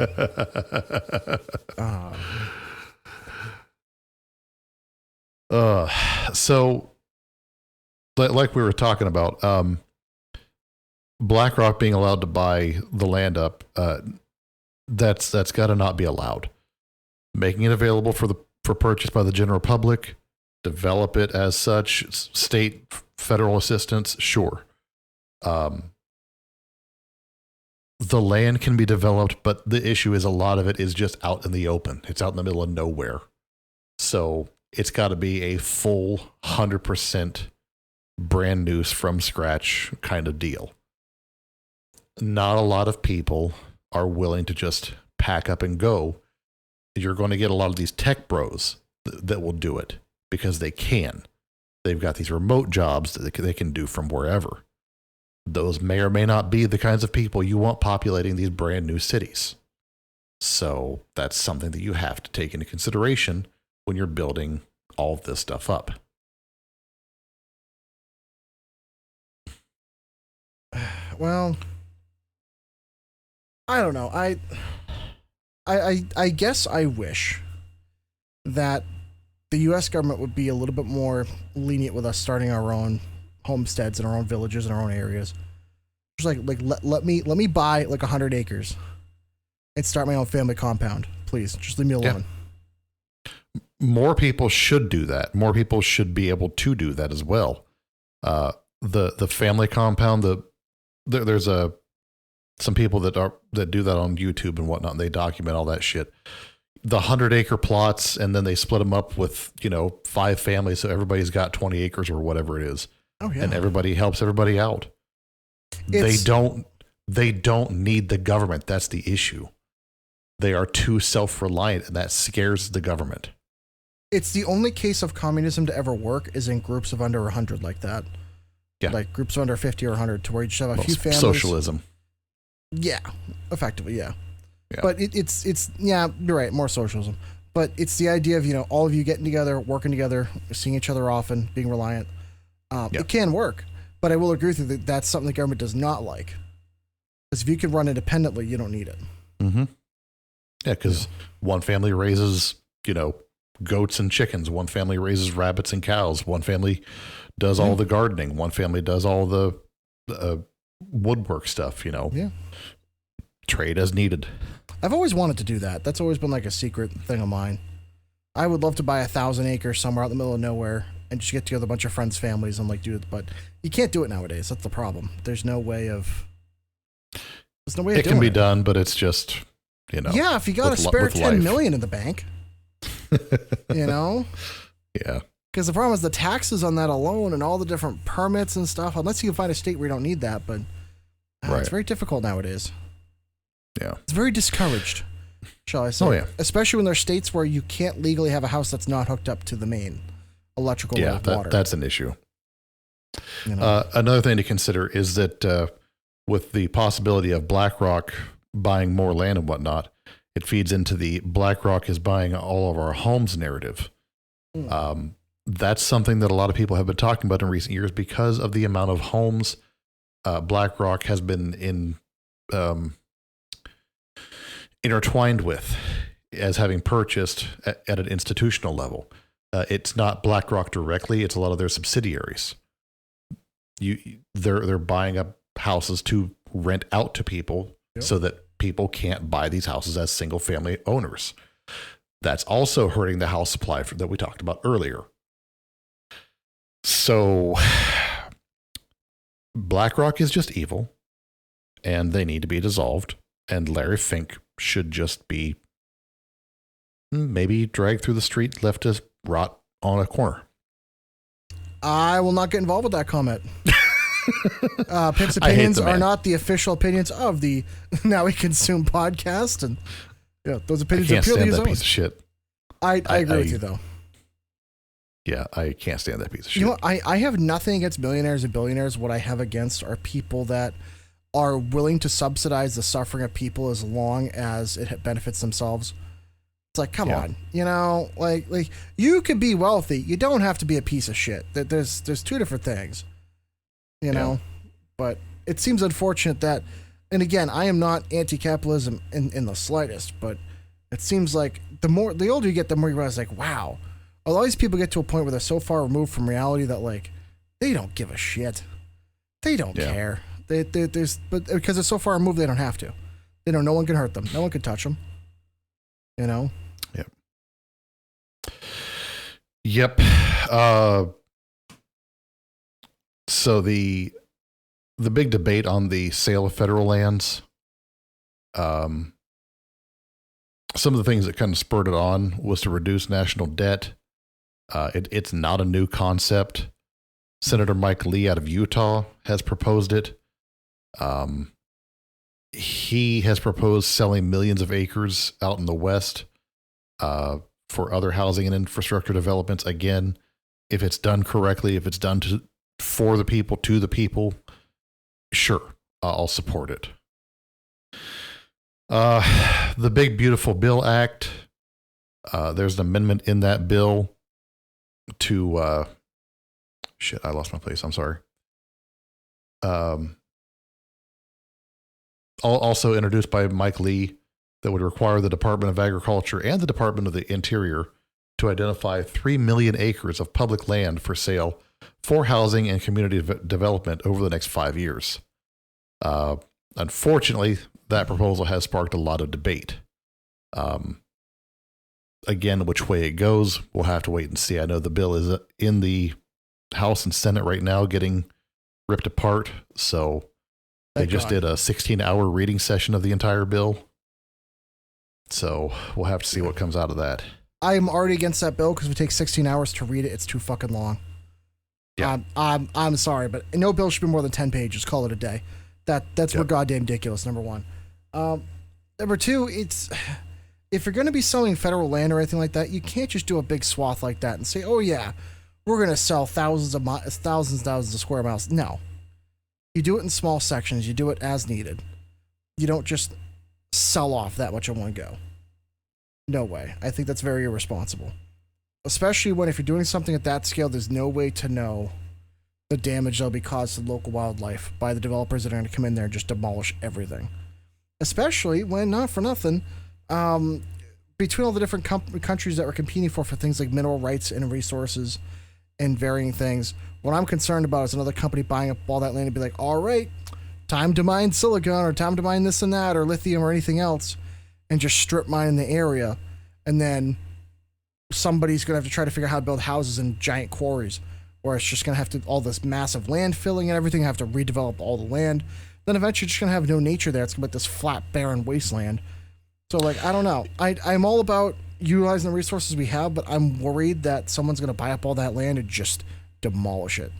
So, like we were talking about, BlackRock being allowed to buy the land up, that's got to not be allowed. Making it available for purchase by the general public, develop it as such, state, federal assistance, sure. The land can be developed, but the issue is a lot of it is just out in the open. It's out in the middle of nowhere. So it's got to be a full 100% brand new from scratch kind of deal. Not a lot of people are willing to just pack up and go. You're going to get a lot of these tech bros that will do it because they can. They've got these remote jobs that they can do from wherever. Those may or may not be the kinds of people you want populating these brand new cities. So that's something that you have to take into consideration when you're building all of this stuff up. Well, I don't know. I guess I wish that the U.S. government would be a little bit more lenient with us starting our own homesteads in our own villages in our own areas. Just let me buy like 100 acres and start my own family compound, please. Just leave me alone. More people should do that. More people should be able to do that as well. The family compound. There's some people that do that on YouTube and whatnot. And they document all that shit. The 100-acre plots, and then they split them up with 5 families, so everybody's got 20 acres or whatever it is. Oh yeah. And everybody helps everybody out. They don't need the government. That's the issue. They are too self-reliant, and that scares the government. It's the only case of communism to ever work is in groups of under 100 like that. Yeah. Like groups of under 50 or 100 to where you just have a few families. Socialism. Yeah. Effectively, yeah. Yeah. But it's yeah, you're right, more socialism. But it's the idea of, all of you getting together, working together, seeing each other often, being reliant. It can work. But I will agree with you that that's something the government does not like. Because if you can run independently, you don't need it. Mm-hmm. Yeah, because one family raises, goats and chickens. One family raises rabbits and cows. One family does all the gardening. One family does all the woodwork stuff, Yeah. Trade as needed. I've always wanted to do that. That's always been like a secret thing of mine. I would love to buy 1,000 acres somewhere out in the middle of nowhere and just get together a bunch of friends' families and do it. But you can't do it nowadays. That's the problem. There's no way of doing it. It can be done, but it's just, Yeah, if you got a spare 10 million in the bank, Yeah. Because the problem is the taxes on that alone and all the different permits and stuff, unless you can find a state where you don't need that, but it's very difficult nowadays. Yeah. It's very discouraged, shall I say. Oh, yeah. Especially when there's states where you can't legally have a house that's not hooked up to the main electrical water. That's an issue. Another thing to consider is that with the possibility of BlackRock buying more land and whatnot, it feeds into the BlackRock is buying all of our homes narrative. That's something that a lot of people have been talking about in recent years because of the amount of homes BlackRock has been intertwined with as having purchased at an institutional level. It's not BlackRock directly; it's a lot of their subsidiaries. They're buying up houses to rent out to people so that people can't buy these houses as single family owners. That's also hurting the house supply that we talked about earlier. So BlackRock is just evil, and they need to be dissolved. And Larry Fink should just be maybe dragged through the street, left to rot on a corner. I will not get involved with that comment. Pimp's opinions are not the official opinions of the Now We Consume podcast, and those opinions are purely his own. Piece of shit. I agree with you though. Yeah, I can't stand that piece of shit. You know, I have nothing against millionaires and billionaires. What I have against are people that are willing to subsidize the suffering of people as long as it benefits themselves. It's like, come on, like you could be wealthy. You don't have to be a piece of shit. There's two different things, but it seems unfortunate that, and again, I am not anti-capitalism in the slightest, but it seems like the older you get, the more you realize, like, wow, a lot of these people get to a point where they're so far removed from reality that, like, they don't give a shit. They don't care. But because they're so far removed, they don't have to. They know no one can hurt them. No one can touch them. Yep. So the big debate on the sale of federal lands, some of the things that kind of spurred it on was to reduce national debt. It's not a new concept. Senator Mike Lee out of Utah has proposed it. He has proposed selling millions of acres out in the West for other housing and infrastructure developments. Again, if it's done correctly, if it's done for the people, to the people, sure, I'll support it. The Big Beautiful Bill Act, there's an amendment in that bill to, I lost my place. I'm sorry. also introduced by Mike Lee, that would require the Department of Agriculture and the Department of the Interior to identify 3 million acres of public land for sale for housing and community development over the next 5 years. Unfortunately, that proposal has sparked a lot of debate. Again, which way it goes, we'll have to wait and see. I know the bill is in the House and Senate right now getting ripped apart. So they just did a 16-hour reading session of the entire bill. So we'll have to see what comes out of that. I am already against that bill because if it takes 16 hours to read it, it's too fucking long. Yeah. I'm sorry, but no bill should be more than 10 pages. Call it a day. That's goddamn ridiculous, number one. Number two, if you're going to be selling federal land or anything like that, you can't just do a big swath like that and say, oh yeah, we're going to sell thousands of square miles. No. You do it in small sections. You do it as needed. You don't just sell off that much in one go. No way. I think that's very irresponsible. Especially when if you're doing something at that scale, there's no way to know the damage that'll be caused to local wildlife by the developers that are going to come in there and just demolish everything. Especially when, not for nothing, between all the different countries that we're competing for things like mineral rights and resources and varying things, what I'm concerned about is another company buying up all that land and be like, all right, time to mine silicon or time to mine this and that or lithium or anything else and just strip mine the area. And then somebody's going to have to try to figure out how to build houses in giant quarries where it's just going to have to, all this massive land filling and everything, have to redevelop all the land. Then eventually you're just going to have no nature there. It's going to be like this flat, barren wasteland. So, like, I don't know. I'm all about utilizing the resources we have, but I'm worried that someone's going to buy up all that land and just demolish it.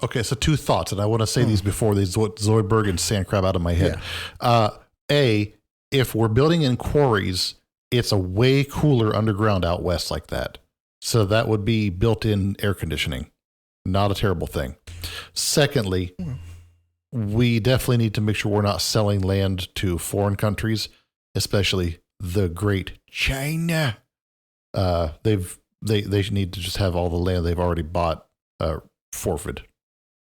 Okay, so 2 thoughts, and I want to say these before they Zoidberg and Sandcrab out of my head. Yeah. If we're building in quarries, it's a way cooler underground out west like that. So that would be built-in air conditioning. Not a terrible thing. Secondly, we definitely need to make sure we're not selling land to foreign countries, especially the great China. They need to just have all the land they've already bought forfeited,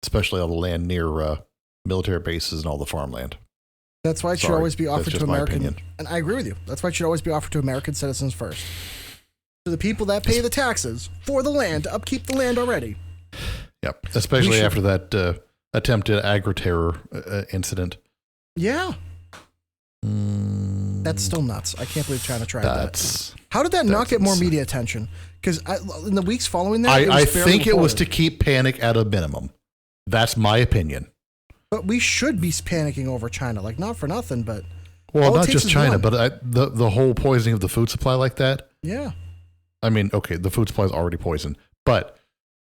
especially all the land near military bases and all the farmland. That's why it should always be offered to American. And I agree with you. That's why it should always be offered to American citizens first. To the people that pay the taxes for the land, to upkeep the land already. Yep. Especially after that attempted agri-terror incident. Yeah. That's still nuts. I can't believe China tried that. How did that not get more media attention? Because in the weeks following that, I think it was to keep panic at a minimum. That's my opinion. But we should be panicking over China, like not for nothing, but well, not just China, but the whole poisoning of the food supply like that. Yeah. I mean, okay, the food supply is already poisoned, but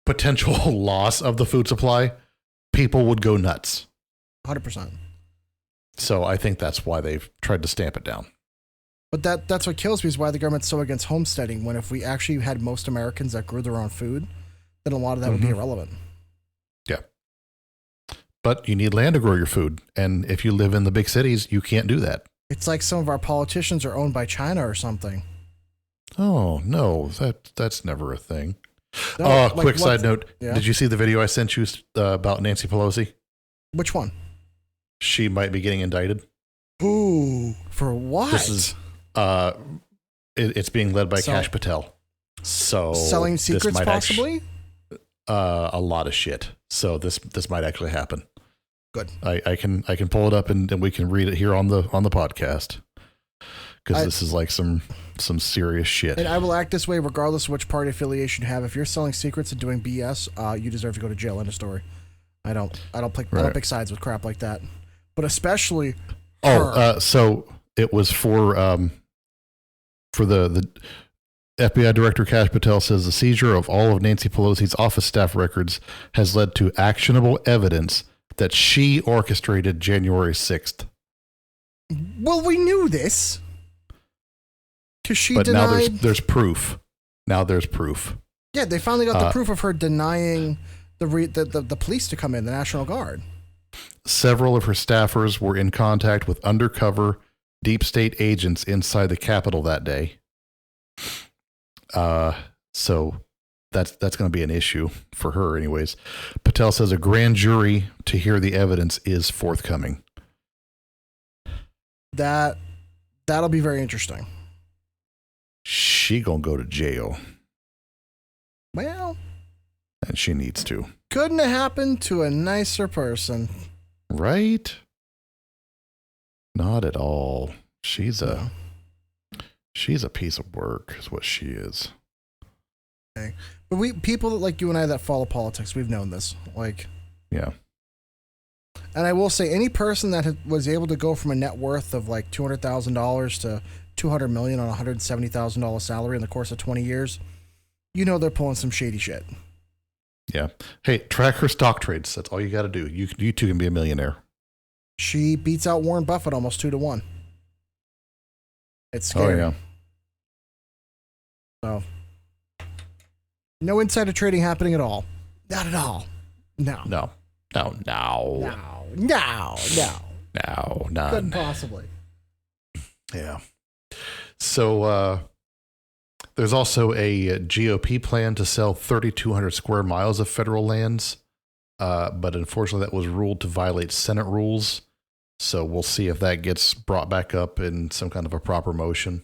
potential loss of the food supply, people would go nuts. 100%. So I think that's why they've tried to stamp it down. But that's what kills me is why the government's so against homesteading, when if we actually had most Americans that grew their own food, then a lot of that would be irrelevant. Yeah. But you need land to grow your food. And if you live in the big cities, you can't do that. It's like some of our politicians are owned by China or something. Oh, no, that's never a thing. No, quick side note. Yeah. Did you see the video I sent you about Nancy Pelosi? Which one? She might be getting indicted. Ooh, for what? This is, it's being led by Kash Patel. So selling secrets possibly? A lot of shit. So this might actually happen. Good. I can pull it up and we can read it here on the podcast. Because this is like some serious shit. And I will act this way regardless of which party affiliation you have. If you're selling secrets and doing BS, you deserve to go to jail. End of story. I don't pick sides with crap like that. But especially so it was for the FBI Director Kash Patel says the seizure of all of Nancy Pelosi's office staff records has led to actionable evidence that she orchestrated January 6th. Well, we knew this. But now there's proof. Now there's proof. Yeah, they finally got the proof of her denying the police to come in, the National Guard. Several of her staffers were in contact with undercover deep state agents inside the Capitol that day. So that's going to be an issue for her anyways. Patel says a grand jury to hear the evidence is forthcoming. That'll be very interesting. She gonna go to jail. Well, and she needs to. Couldn't have happened to a nicer person. Right? Not at all. She's a piece of work is what she is. Okay. But people like you and I that follow politics, we've known this. Like, yeah. And I will say, any person that was able to go from a net worth of like $200,000 to $200 million on a $170,000 salary in the course of 20 years, they're pulling some shady shit. Yeah. Hey, track her stock trades. That's all you got to do. You too can be a millionaire. She beats out Warren Buffett almost 2-1. It's scary. Oh, yeah. So, no insider trading happening at all. Not at all. No. No. None. Couldn't possibly. Yeah. So, there's also a GOP plan to sell 3,200 square miles of federal lands. But unfortunately, that was ruled to violate Senate rules. So we'll see if that gets brought back up in some kind of a proper motion.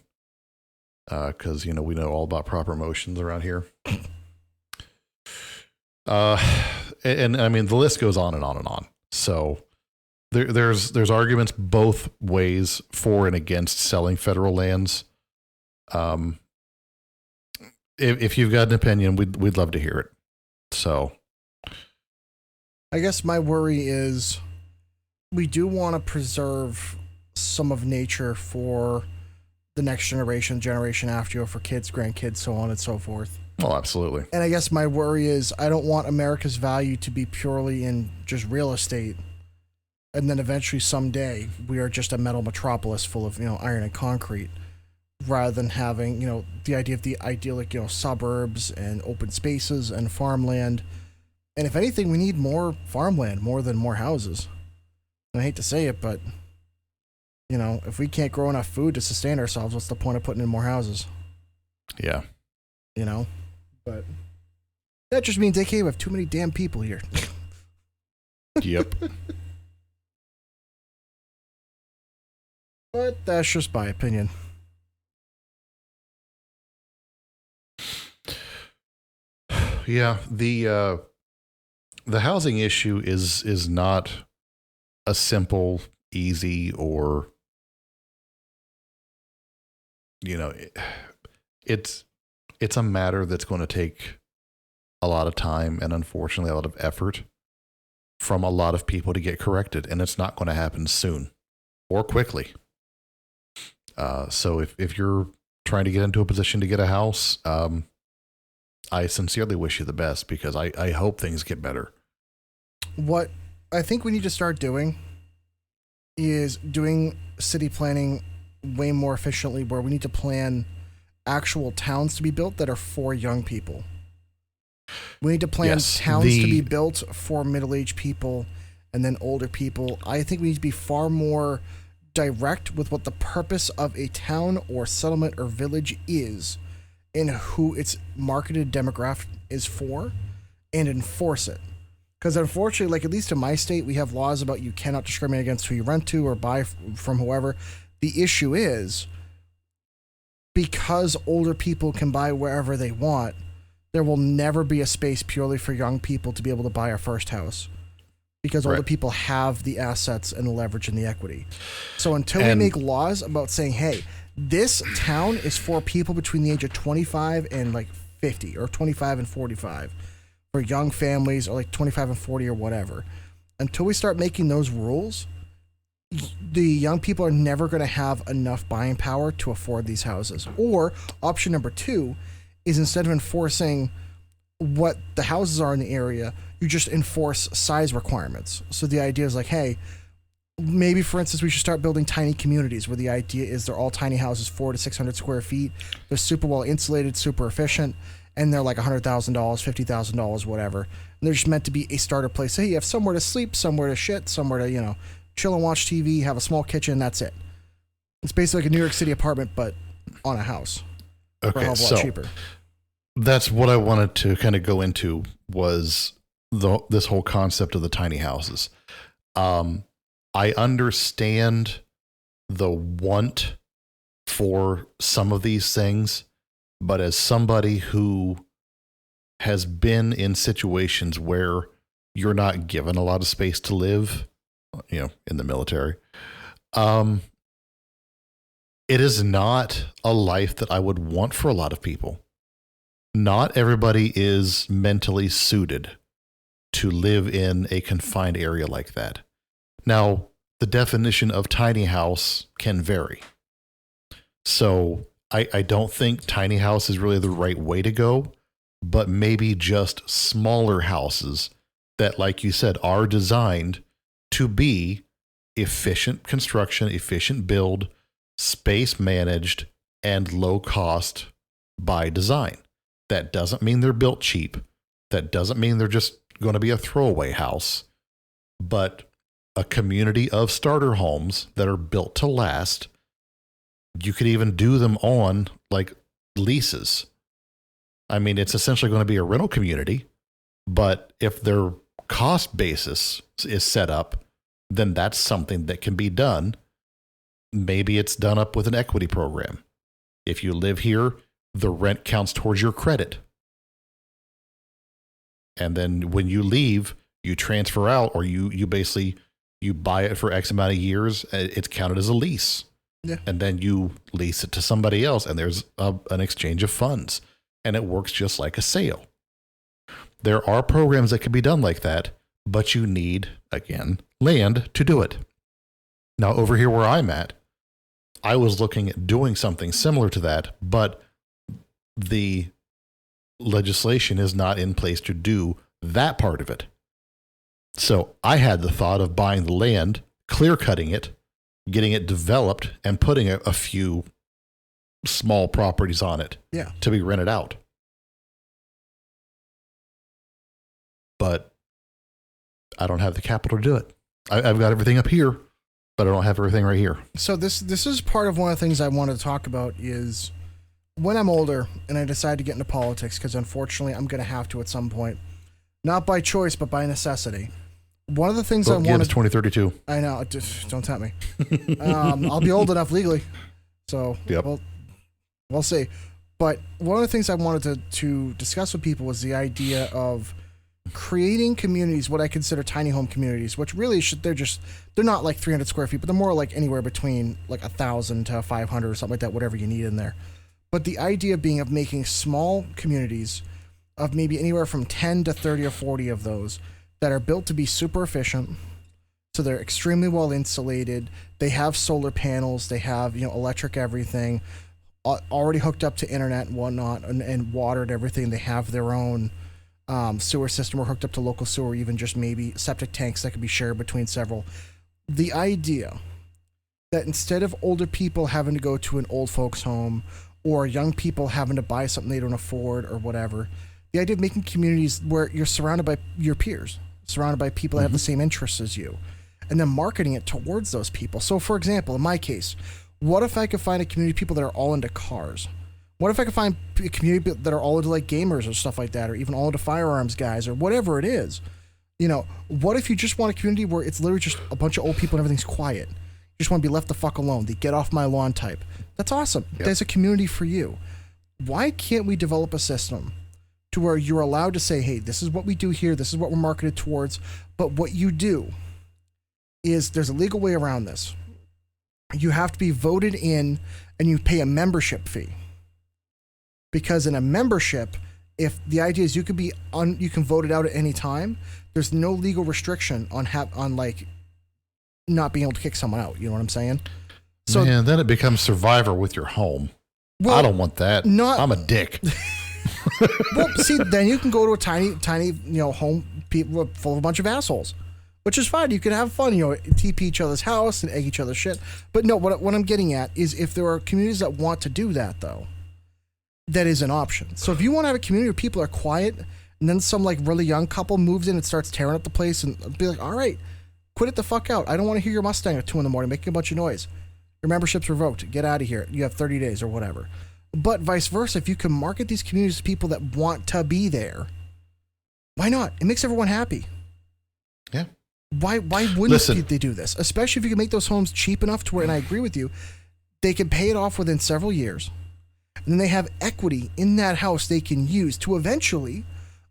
Because, we know all about proper motions around here. And I mean, the list goes on and on and on. So there's arguments both ways for and against selling federal lands. If you've got an opinion, we'd love to hear it. So I guess my worry is we do want to preserve some of nature for the next generation after you, for kids, grandkids, so on and so forth. Well, absolutely. And I guess my worry is I don't want America's value to be purely in just real estate. And then eventually someday we are just a metal metropolis full of, iron and concrete, rather than having, the idea of the idyllic, suburbs and open spaces and farmland. And if anything, we need more farmland, more than more houses. And I hate to say it, but, if we can't grow enough food to sustain ourselves, what's the point of putting in more houses? Yeah. But that just means, AKA, we have too many damn people here. Yep. But that's just my opinion. Yeah, the housing issue is not a simple, easy, or it's a matter that's going to take a lot of time and unfortunately a lot of effort from a lot of people to get corrected, and it's not going to happen soon or quickly. So if you're trying to get into a position to get a house, I sincerely wish you the best, because I hope things get better. What I think we need to start doing is doing city planning way more efficiently, where we need to plan actual towns to be built that are for young people. We need to plan towns to be built for middle-aged people and then older people. I think we need to be far more direct with what the purpose of a town or settlement or village is and who its marketed demographic is for, and enforce it. Because unfortunately, like at least in my state, we have laws about you cannot discriminate against who you rent to or buy from whoever. The issue is, because older people can buy wherever they want, there will never be a space purely for young people to be able to buy our first house. Because older people have the assets and the leverage and the equity. So until we make laws about saying, hey, this town is for people between the age of 25 and like 50, or 25 and 45, for young families, or like 25 and 40 or whatever. Until we start making those rules, the young people are never going to have enough buying power to afford these houses. Or option number 2 is, instead of enforcing what the houses are in the area, you just enforce size requirements. So the idea is like, hey, maybe, for instance, we should start building tiny communities where the idea is they're all tiny houses, 400 to 600 square feet. They're super well insulated, super efficient, and they're like $100,000, $50,000, whatever. And they're just meant to be a starter place. Hey, you have somewhere to sleep, somewhere to shit, somewhere to, chill and watch TV, have a small kitchen, that's it. It's basically like a New York City apartment, but on a house. Okay, for a hell of a lot cheaper. That's what I wanted to kind of go into, was this whole concept of the tiny houses. I understand the want for some of these things, but as somebody who has been in situations where you're not given a lot of space to live, in the military, it is not a life that I would want for a lot of people. Not everybody is mentally suited to live in a confined area like that. Now, the definition of tiny house can vary. So I don't think tiny house is really the right way to go, but maybe just smaller houses that, like you said, are designed to be efficient construction, efficient build, space managed, and low cost by design. That doesn't mean they're built cheap. That doesn't mean they're just going to be a throwaway house, but a community of starter homes that are built to last. You could even do them on like leases. I mean, it's essentially going to be a rental community, but if their cost basis is set up, then that's something that can be done. Maybe it's done up with an equity program. If you live here, the rent counts towards your credit. And then when you leave, you transfer out, or you basically, you buy it for X amount of years. It's counted as a lease. Yeah. And then you lease it to somebody else, and there's an exchange of funds, and it works just like a sale. There are programs that can be done like that, but you need, again, land to do it. Now, over here where I'm at, I was looking at doing something similar to that, but the legislation is not in place to do that part of it. So I had the thought of buying the land, clear cutting it, getting it developed, and putting a few small properties on it to be rented out. But I don't have the capital to do it. I've got everything up here, but I don't have everything right here. So this is part of one of the things I wanted to talk about is when I'm older and I decide to get into politics, because unfortunately I'm going to have to at some point, not by choice, but by necessity. One of the things I wanted... It's 2032. I know. Don't tempt me. I'll be old enough legally. So we'll see. But one of the things I wanted to discuss with people was the idea of creating communities, what I consider tiny home communities, which really they're not like 300 square feet, but they're more like anywhere between like 1,000 to 500 or something like that, whatever you need in there. But the idea being of making small communities of maybe anywhere from 10 to 30 or 40 of those that are built to be super efficient. So they're extremely well insulated. They have solar panels. They have, electric everything, already hooked up to internet and whatnot, and water and everything. They have their own sewer system or hooked up to local sewer, even just maybe septic tanks that could be shared between several. The idea that instead of older people having to go to an old folks home or young people having to buy something they don't afford or whatever, the idea of making communities where you're surrounded by your peers, surrounded by people that have the same interests as you, and then marketing it towards those people. So, for example, in my case, what if I could find a community of people that are all into cars? What if I could find a community that are all into like gamers or stuff like that, or even all into firearms guys or whatever it is? What if you just want a community where it's literally just a bunch of old people and everything's quiet? You just want to be left the fuck alone. The get off my lawn type. That's awesome. Yep. There's a community for you. Why can't we develop a system to where you're allowed to say, hey, this is what we do here. This is what we're marketed towards. But what you do is there's a legal way around this. You have to be voted in and you pay a membership fee. Because in a membership, if the idea is you can vote it out at any time, there's no legal restriction on not being able to kick someone out. You know what I'm saying? So then it becomes Survivor with your home. Well, I don't want that. I'm a dick. Well, see, then you can go to a tiny, home people full of a bunch of assholes, which is fine. You can have fun, TP each other's house and egg each other's shit. But no, what I'm getting at is if there are communities that want to do that, though, that is an option. So if you want to have a community where people are quiet and then some like really young couple moves in and starts tearing up the place and be like, all right, quit it the fuck out. I don't want to hear your Mustang at 2 a.m. making a bunch of noise. Your membership's revoked. Get out of here. You have 30 days or whatever. But vice versa, if you can market these communities to people that want to be there, why not? It makes everyone happy. Yeah. Why wouldn't they do this? Especially if you can make those homes cheap enough to where, and I agree with you, they can pay it off within several years. And then they have equity in that house they can use to eventually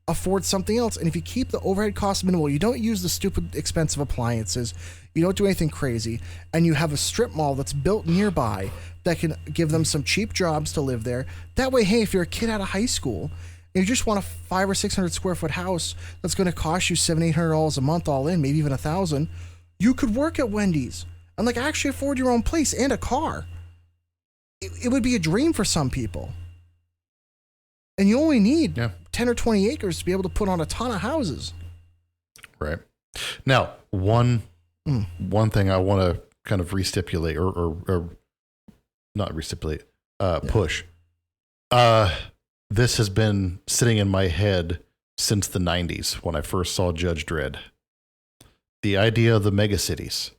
afford something else. And if you keep the overhead costs minimal, you don't use the stupid expensive appliances, you don't do anything crazy, and you have a strip mall that's built nearby that can give them some cheap jobs to live there. That way, hey, if you're a kid out of high school and you just want a 500 or 600 square foot house that's going to cost you $700-800 a month all in, maybe even $1,000, you could work at Wendy's and like actually afford your own place and a car. It would be a dream for some people. And you only need 10 or 20 acres to be able to put on a ton of houses. Right. Now, one thing I want to kind of restipulate or not restipulate, push. This has been sitting in my head since the 90s when I first saw Judge Dredd. The idea of the megacities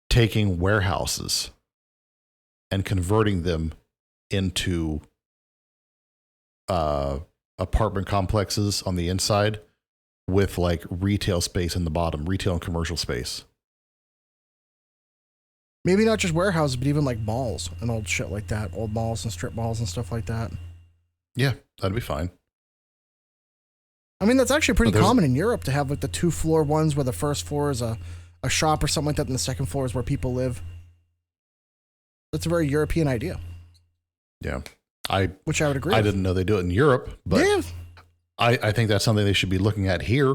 taking warehouses and converting them into apartment complexes on the inside with like retail space in the bottom, retail and commercial space. Maybe not just warehouses, but even like malls and old shit like that, old malls and strip malls and stuff like that. Yeah, that'd be fine. I mean, that's actually pretty common in Europe to have like the 2-floor ones where the first floor is a shop or something like that, and the second floor is where people live. That's a very European idea. Yeah. Which I would agree I with. didn't know they do it in Europe, but yeah. I think that's something they should be looking at here.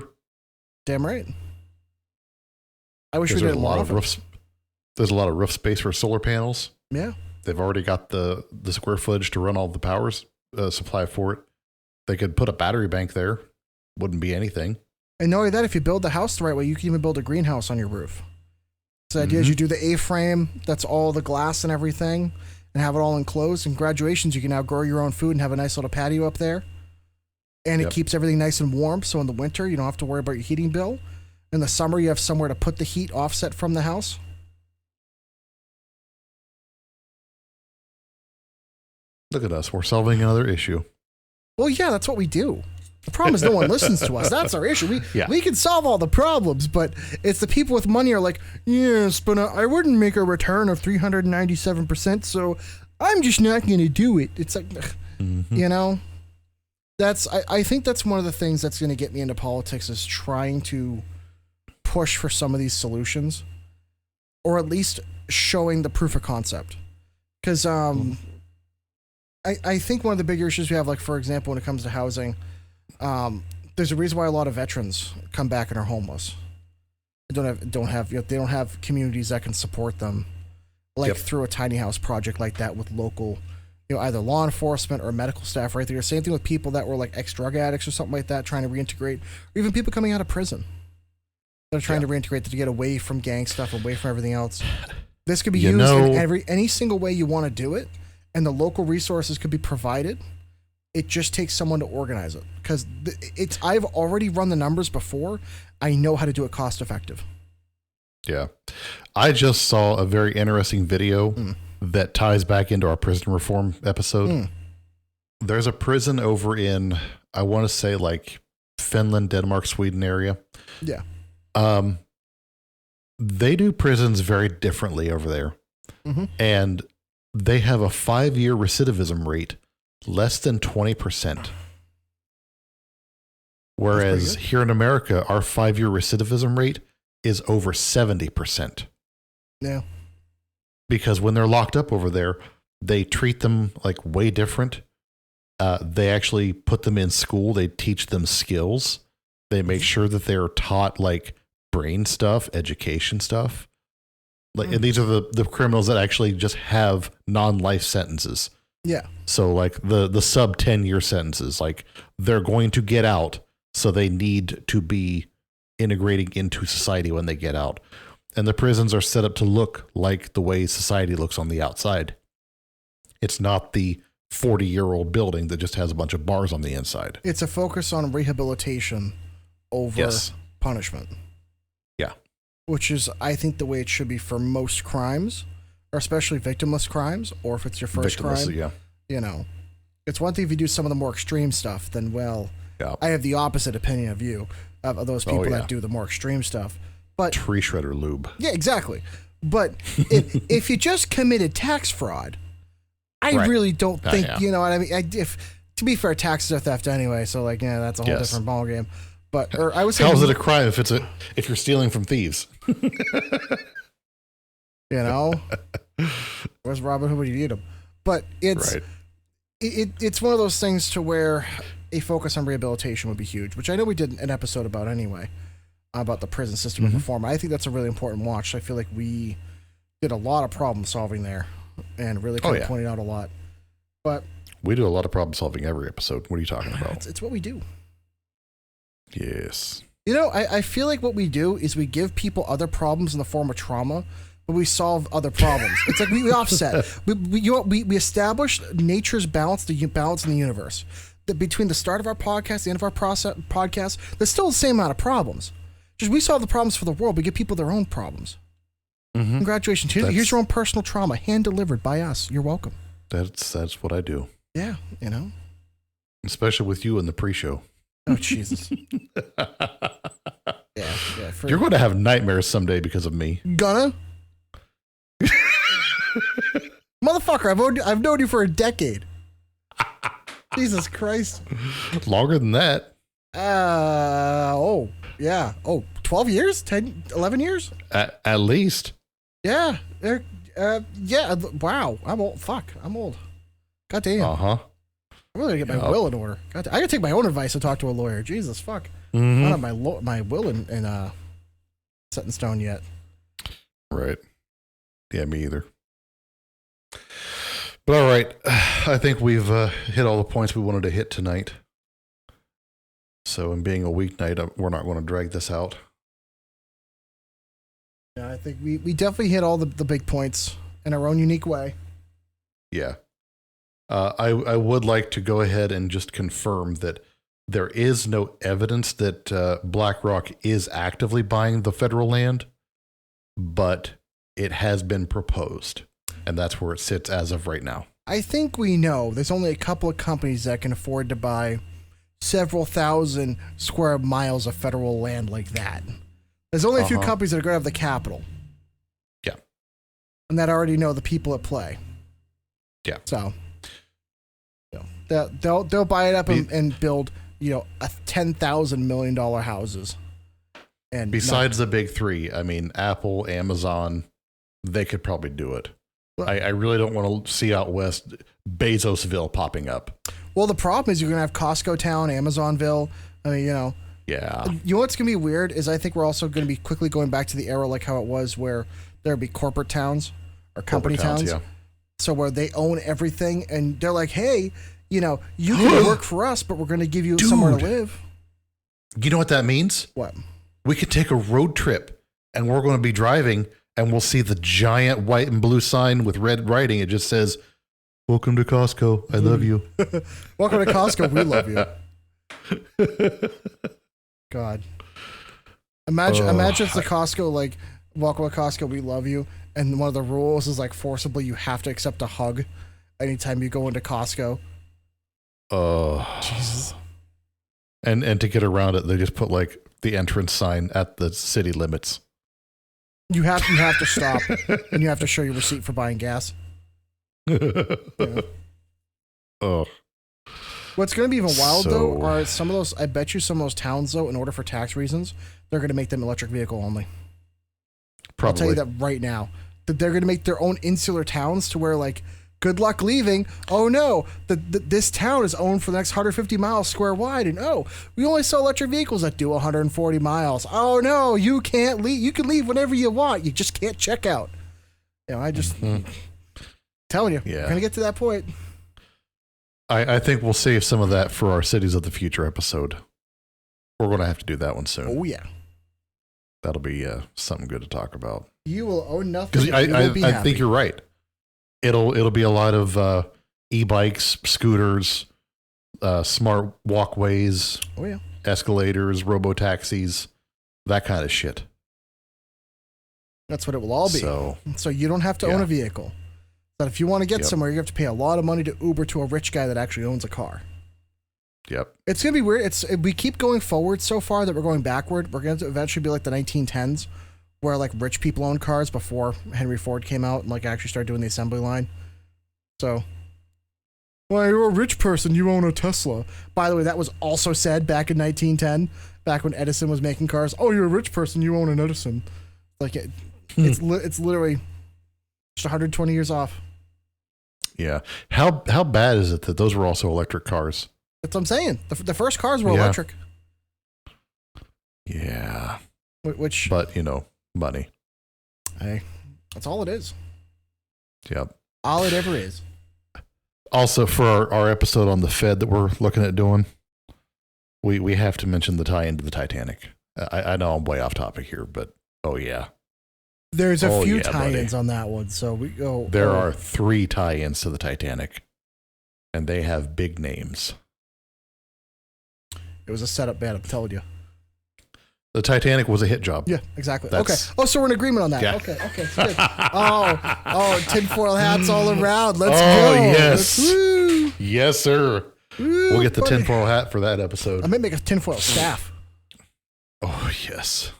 Damn right. I wish we did a lot of roofs. There's a lot of roof space for solar panels. Yeah. They've already got the square footage to run all the power supply for it. They could put a battery bank there. Wouldn't be anything. And not only that, if you build the house the right way, you can even build a greenhouse on your roof. So the idea is you do the A-frame, that's all the glass and everything, and have it all enclosed. And graduations, you can now grow your own food and have a nice little patio up there. And it keeps everything nice and warm, so in the winter, you don't have to worry about your heating bill. In the summer, you have somewhere to put the heat offset from the house. Look at us. We're solving another issue. Well, yeah, that's what we do. The problem is no one listens to us. That's our issue. We can solve all the problems, but it's the people with money are like, yes, but I wouldn't make a return of 397%, so I'm just not going to do it. It's like, you know, I think that's one of the things that's going to get me into politics is trying to push for some of these solutions, or at least showing the proof of concept. Because I think one of the bigger issues we have, like, for example, when it comes to housing, there's a reason why a lot of veterans come back and are homeless. They don't have communities that can support them, like through a tiny house project like that with local, either law enforcement or medical staff right there. Same thing with people that were like ex-drug addicts or something like that, trying to reintegrate, or even people coming out of prison that are trying to reintegrate to get away from gang stuff, away from everything else. This could be used in any single way you want to do it, and the local resources could be provided. It just takes someone to organize it, because I've already run the numbers before. I know how to do it cost effective. Yeah. I just saw a very interesting video that ties back into our prison reform episode. There's a prison over in, I want to say like Finland, Denmark, Sweden area. Yeah. They do prisons very differently over there. And they have a 5-year recidivism rate less than 20%. Whereas here in America, our 5-year recidivism rate is over 70%. Yeah. Because when they're locked up over there, they treat them like way different. They actually put them in school. They teach them skills. They make sure that they're taught like brain stuff, education stuff. Like, and these are the criminals that actually just have non-life sentences. Yeah. So like the sub 10-year sentences, like they're going to get out, so they need to be integrating into society when they get out. And the prisons are set up to look like the way society looks on the outside. It's not the 40-year-old building that just has a bunch of bars on the inside. It's a focus on rehabilitation over punishment. Yeah. Which is, I think, the way it should be for most crimes, or especially victimless crimes, or if it's your first crime. Yeah. It's one thing if you do some of the more extreme stuff, then, well, Yeah. I have the opposite opinion of you, of those people that do the more extreme stuff. But tree shredder lube. Yeah, exactly. But if you just committed tax fraud, I really don't think, you know what I mean? To be fair, taxes are theft anyway, so like, yeah, that's a whole different ballgame. But I was saying, how is it a crime if you're stealing from thieves? You know, where's Robin Hood when you need him? But it's one of those things to where a focus on rehabilitation would be huge, which I know we did an episode about anyway, about the prison system and reform. I think that's a really important watch. I feel like we did a lot of problem solving there and really kind of pointed out a lot. But we do a lot of problem solving every episode. What are you talking about? It's what we do. Yes. You know, I feel like what we do is we give people other problems in the form of trauma, but we solve other problems. It's like we offset. We establish nature's balance, the balance in the universe. That between the start of our podcast, the end of our podcast, there's still the same amount of problems. Just we solve the problems for the world. We give people their own problems. Mm-hmm. Congratulations. Here's your own personal trauma, hand delivered by us. You're welcome. That's what I do. Yeah, you know. Especially with you in the pre-show. Oh, Jesus. Yeah. You're going to have nightmares someday because of me. Gonna? Motherfucker, I've known you for a decade. Jesus Christ. Longer than that. 12 years? 10, 11 years? At least. Yeah. Wow. I'm old. Fuck. I'm old. God damn. Uh-huh. I'm really gonna get my will in order. God damn. I gotta take my own advice and talk to a lawyer. Jesus, fuck. Mm-hmm. I don't have my will in set in stone yet. Right. Yeah, me either. But all right. I think we've hit all the points we wanted to hit tonight. So, in being a weeknight, we're not going to drag this out. Yeah, I think we definitely hit all the big points in our own unique way. Yeah. I would like to go ahead and just confirm that there is no evidence that BlackRock is actively buying the federal land, but it has been proposed, and that's where it sits as of right now. I think we know there's only a couple of companies that can afford to buy several thousand square miles of federal land like that. There's only a few companies that are going to have the capital. Yeah. And that already know the people at play. Yeah. So they'll buy it up and build, $10,000 million houses. And besides the big three, I mean, Apple, Amazon, they could probably do it. Well, I really don't want to see out west Bezosville popping up. Well, the problem is you're going to have Costco Town, Amazonville. I mean, Yeah. You know what's going to be weird is I think we're also going to be quickly going back to the era like how it was where there would be corporate towns or company towns. Yeah. So where they own everything and they're like, hey, you can work for us, but we're going to give you somewhere to live. You know what that means? What? We could take a road trip and we're going to be driving and we'll see the giant white and blue sign with red writing. It just says, "Welcome to Costco. I love you." Welcome to Costco. We love you. God. Imagine it's the Costco, like, "Welcome to Costco. We love you." And one of the rules is like forcibly you have to accept a hug anytime you go into Costco. Jesus. And to get around it, they just put like the entrance sign at the city limits. You have to stop and you have to show your receipt for buying gas. Yeah. Oh. What's going to be even wild though are some of those. I bet you some of those towns though, in order for tax reasons, they're going to make them electric vehicle only. Probably. I'll tell you that right now. That they're going to make their own insular towns to where like, good luck leaving. Oh no, this town is owned for the next 150 miles square wide, and we only sell electric vehicles that do 140 miles. Oh no, you can't leave. You can leave whenever you want. You just can't check out. I just telling you, we're gonna get to that point. I think we'll save some of that for our Cities of the Future episode. We're going to have to do that one soon. Oh yeah, that'll be something good to talk about. You will own nothing. Because I think you're right. It'll be a lot of e-bikes, scooters, smart walkways, escalators, robo-taxis, that kind of shit. That's what it will all be. So you don't have to own a vehicle. But if you want to get somewhere, you have to pay a lot of money to Uber to a rich guy that actually owns a car. Yep. It's going to be weird. We keep going forward so far that we're going backward. We're going to eventually be like the 1910s where like rich people owned cars before Henry Ford came out and like actually started doing the assembly line. So, well, you're a rich person, you own a Tesla. By the way, that was also said back in 1910, back when Edison was making cars. Oh, you're a rich person, you own an Edison. Like it's literally just 120 years off. Yeah. How bad is it that those were also electric cars? That's what I'm saying. The first cars were electric. Yeah. But money. Hey, that's all it is. Yep. All it ever is. Also, for our episode on the Fed that we're looking at doing, we have to mention the tie into the Titanic. I know I'm way off topic here, but oh yeah. There's a few tie-ins on that one, so we go. There are 3 tie-ins to the Titanic, and they have big names. It was a setup band, I'm telling you. The Titanic was a hit job. Yeah, exactly. Okay. Oh, so we're in agreement on that. Yeah. Okay. Good. Oh, tinfoil hats all around. Let's go. Yes. Woo. Yes, sir. Woo, we'll get the tinfoil hat for that episode. I may make a tinfoil staff. Oh, yes.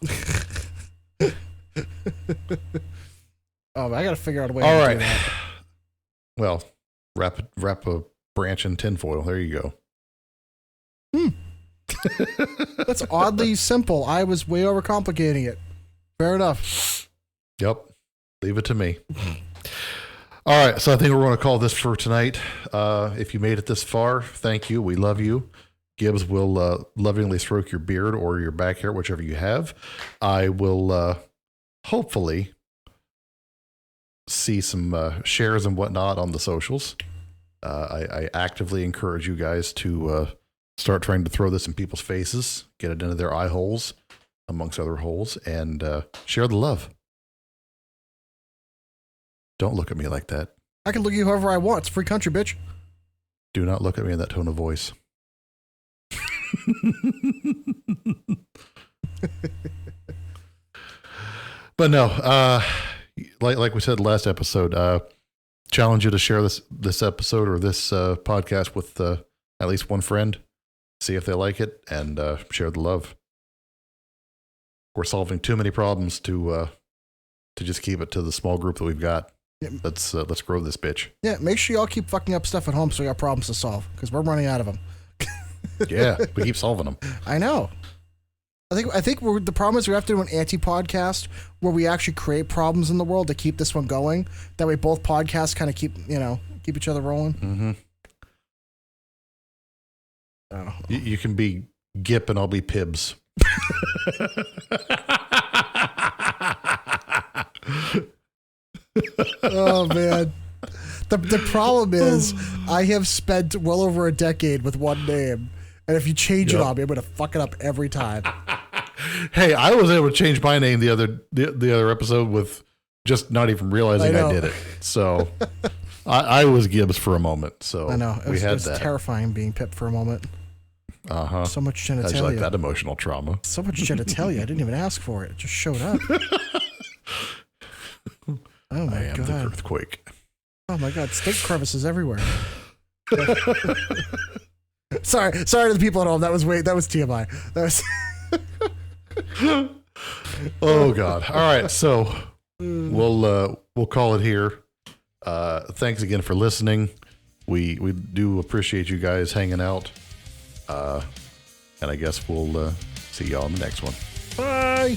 I got to figure out a way all to right. do that. Well, wrap a branch in tinfoil. There you go. That's oddly simple. I was way overcomplicating it. Fair enough. Yep. Leave it to me. All right. So I think we're going to call this for tonight. If you made it this far, thank you. We love you. Gibbs will lovingly stroke your beard or your back hair, whichever you have. I will hopefully see some shares and whatnot on the socials. I actively encourage you guys to start trying to throw this in people's faces, get it into their eye holes, amongst other holes, and share the love. Don't look at me like that. I can look at you however I want. It's free country, bitch. Do not look at me in that tone of voice. But no, like we said last episode, challenge you to share this episode or this podcast with at least one friend. See if they like it, and share the love. We're solving too many problems to just keep it to the small group that we've got. Yeah. Let's grow this bitch. Yeah, make sure y'all keep fucking up stuff at home so we got problems to solve, because we're running out of them. Yeah, we keep solving them. I know. I think the problem is we have to do an anti-podcast where we actually create problems in the world to keep this one going. That way both podcasts kind of keep each other rolling. Mm-hmm. Oh. You can be Gip and I'll be Pibs. Oh, man. The problem is I have spent well over a decade with one name. And if you change it on me, I'm going to fuck it up every time. Hey, I was able to change my name the other episode with just not even realizing I did it. So I was Gibbs for a moment. So I know. It was that. Terrifying being Pip for a moment. Uh-huh. So much genitalia. How'd you like that emotional trauma? So much genitalia. I didn't even ask for it. It just showed up. Oh my God. The earthquake. Oh my God. Steak crevices everywhere. Sorry to the people at home. That was TMI. That was Oh God. All right. So we'll call it here. Thanks again for listening. We do appreciate you guys hanging out. And I guess we'll see y'all in the next one. Bye.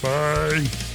Bye.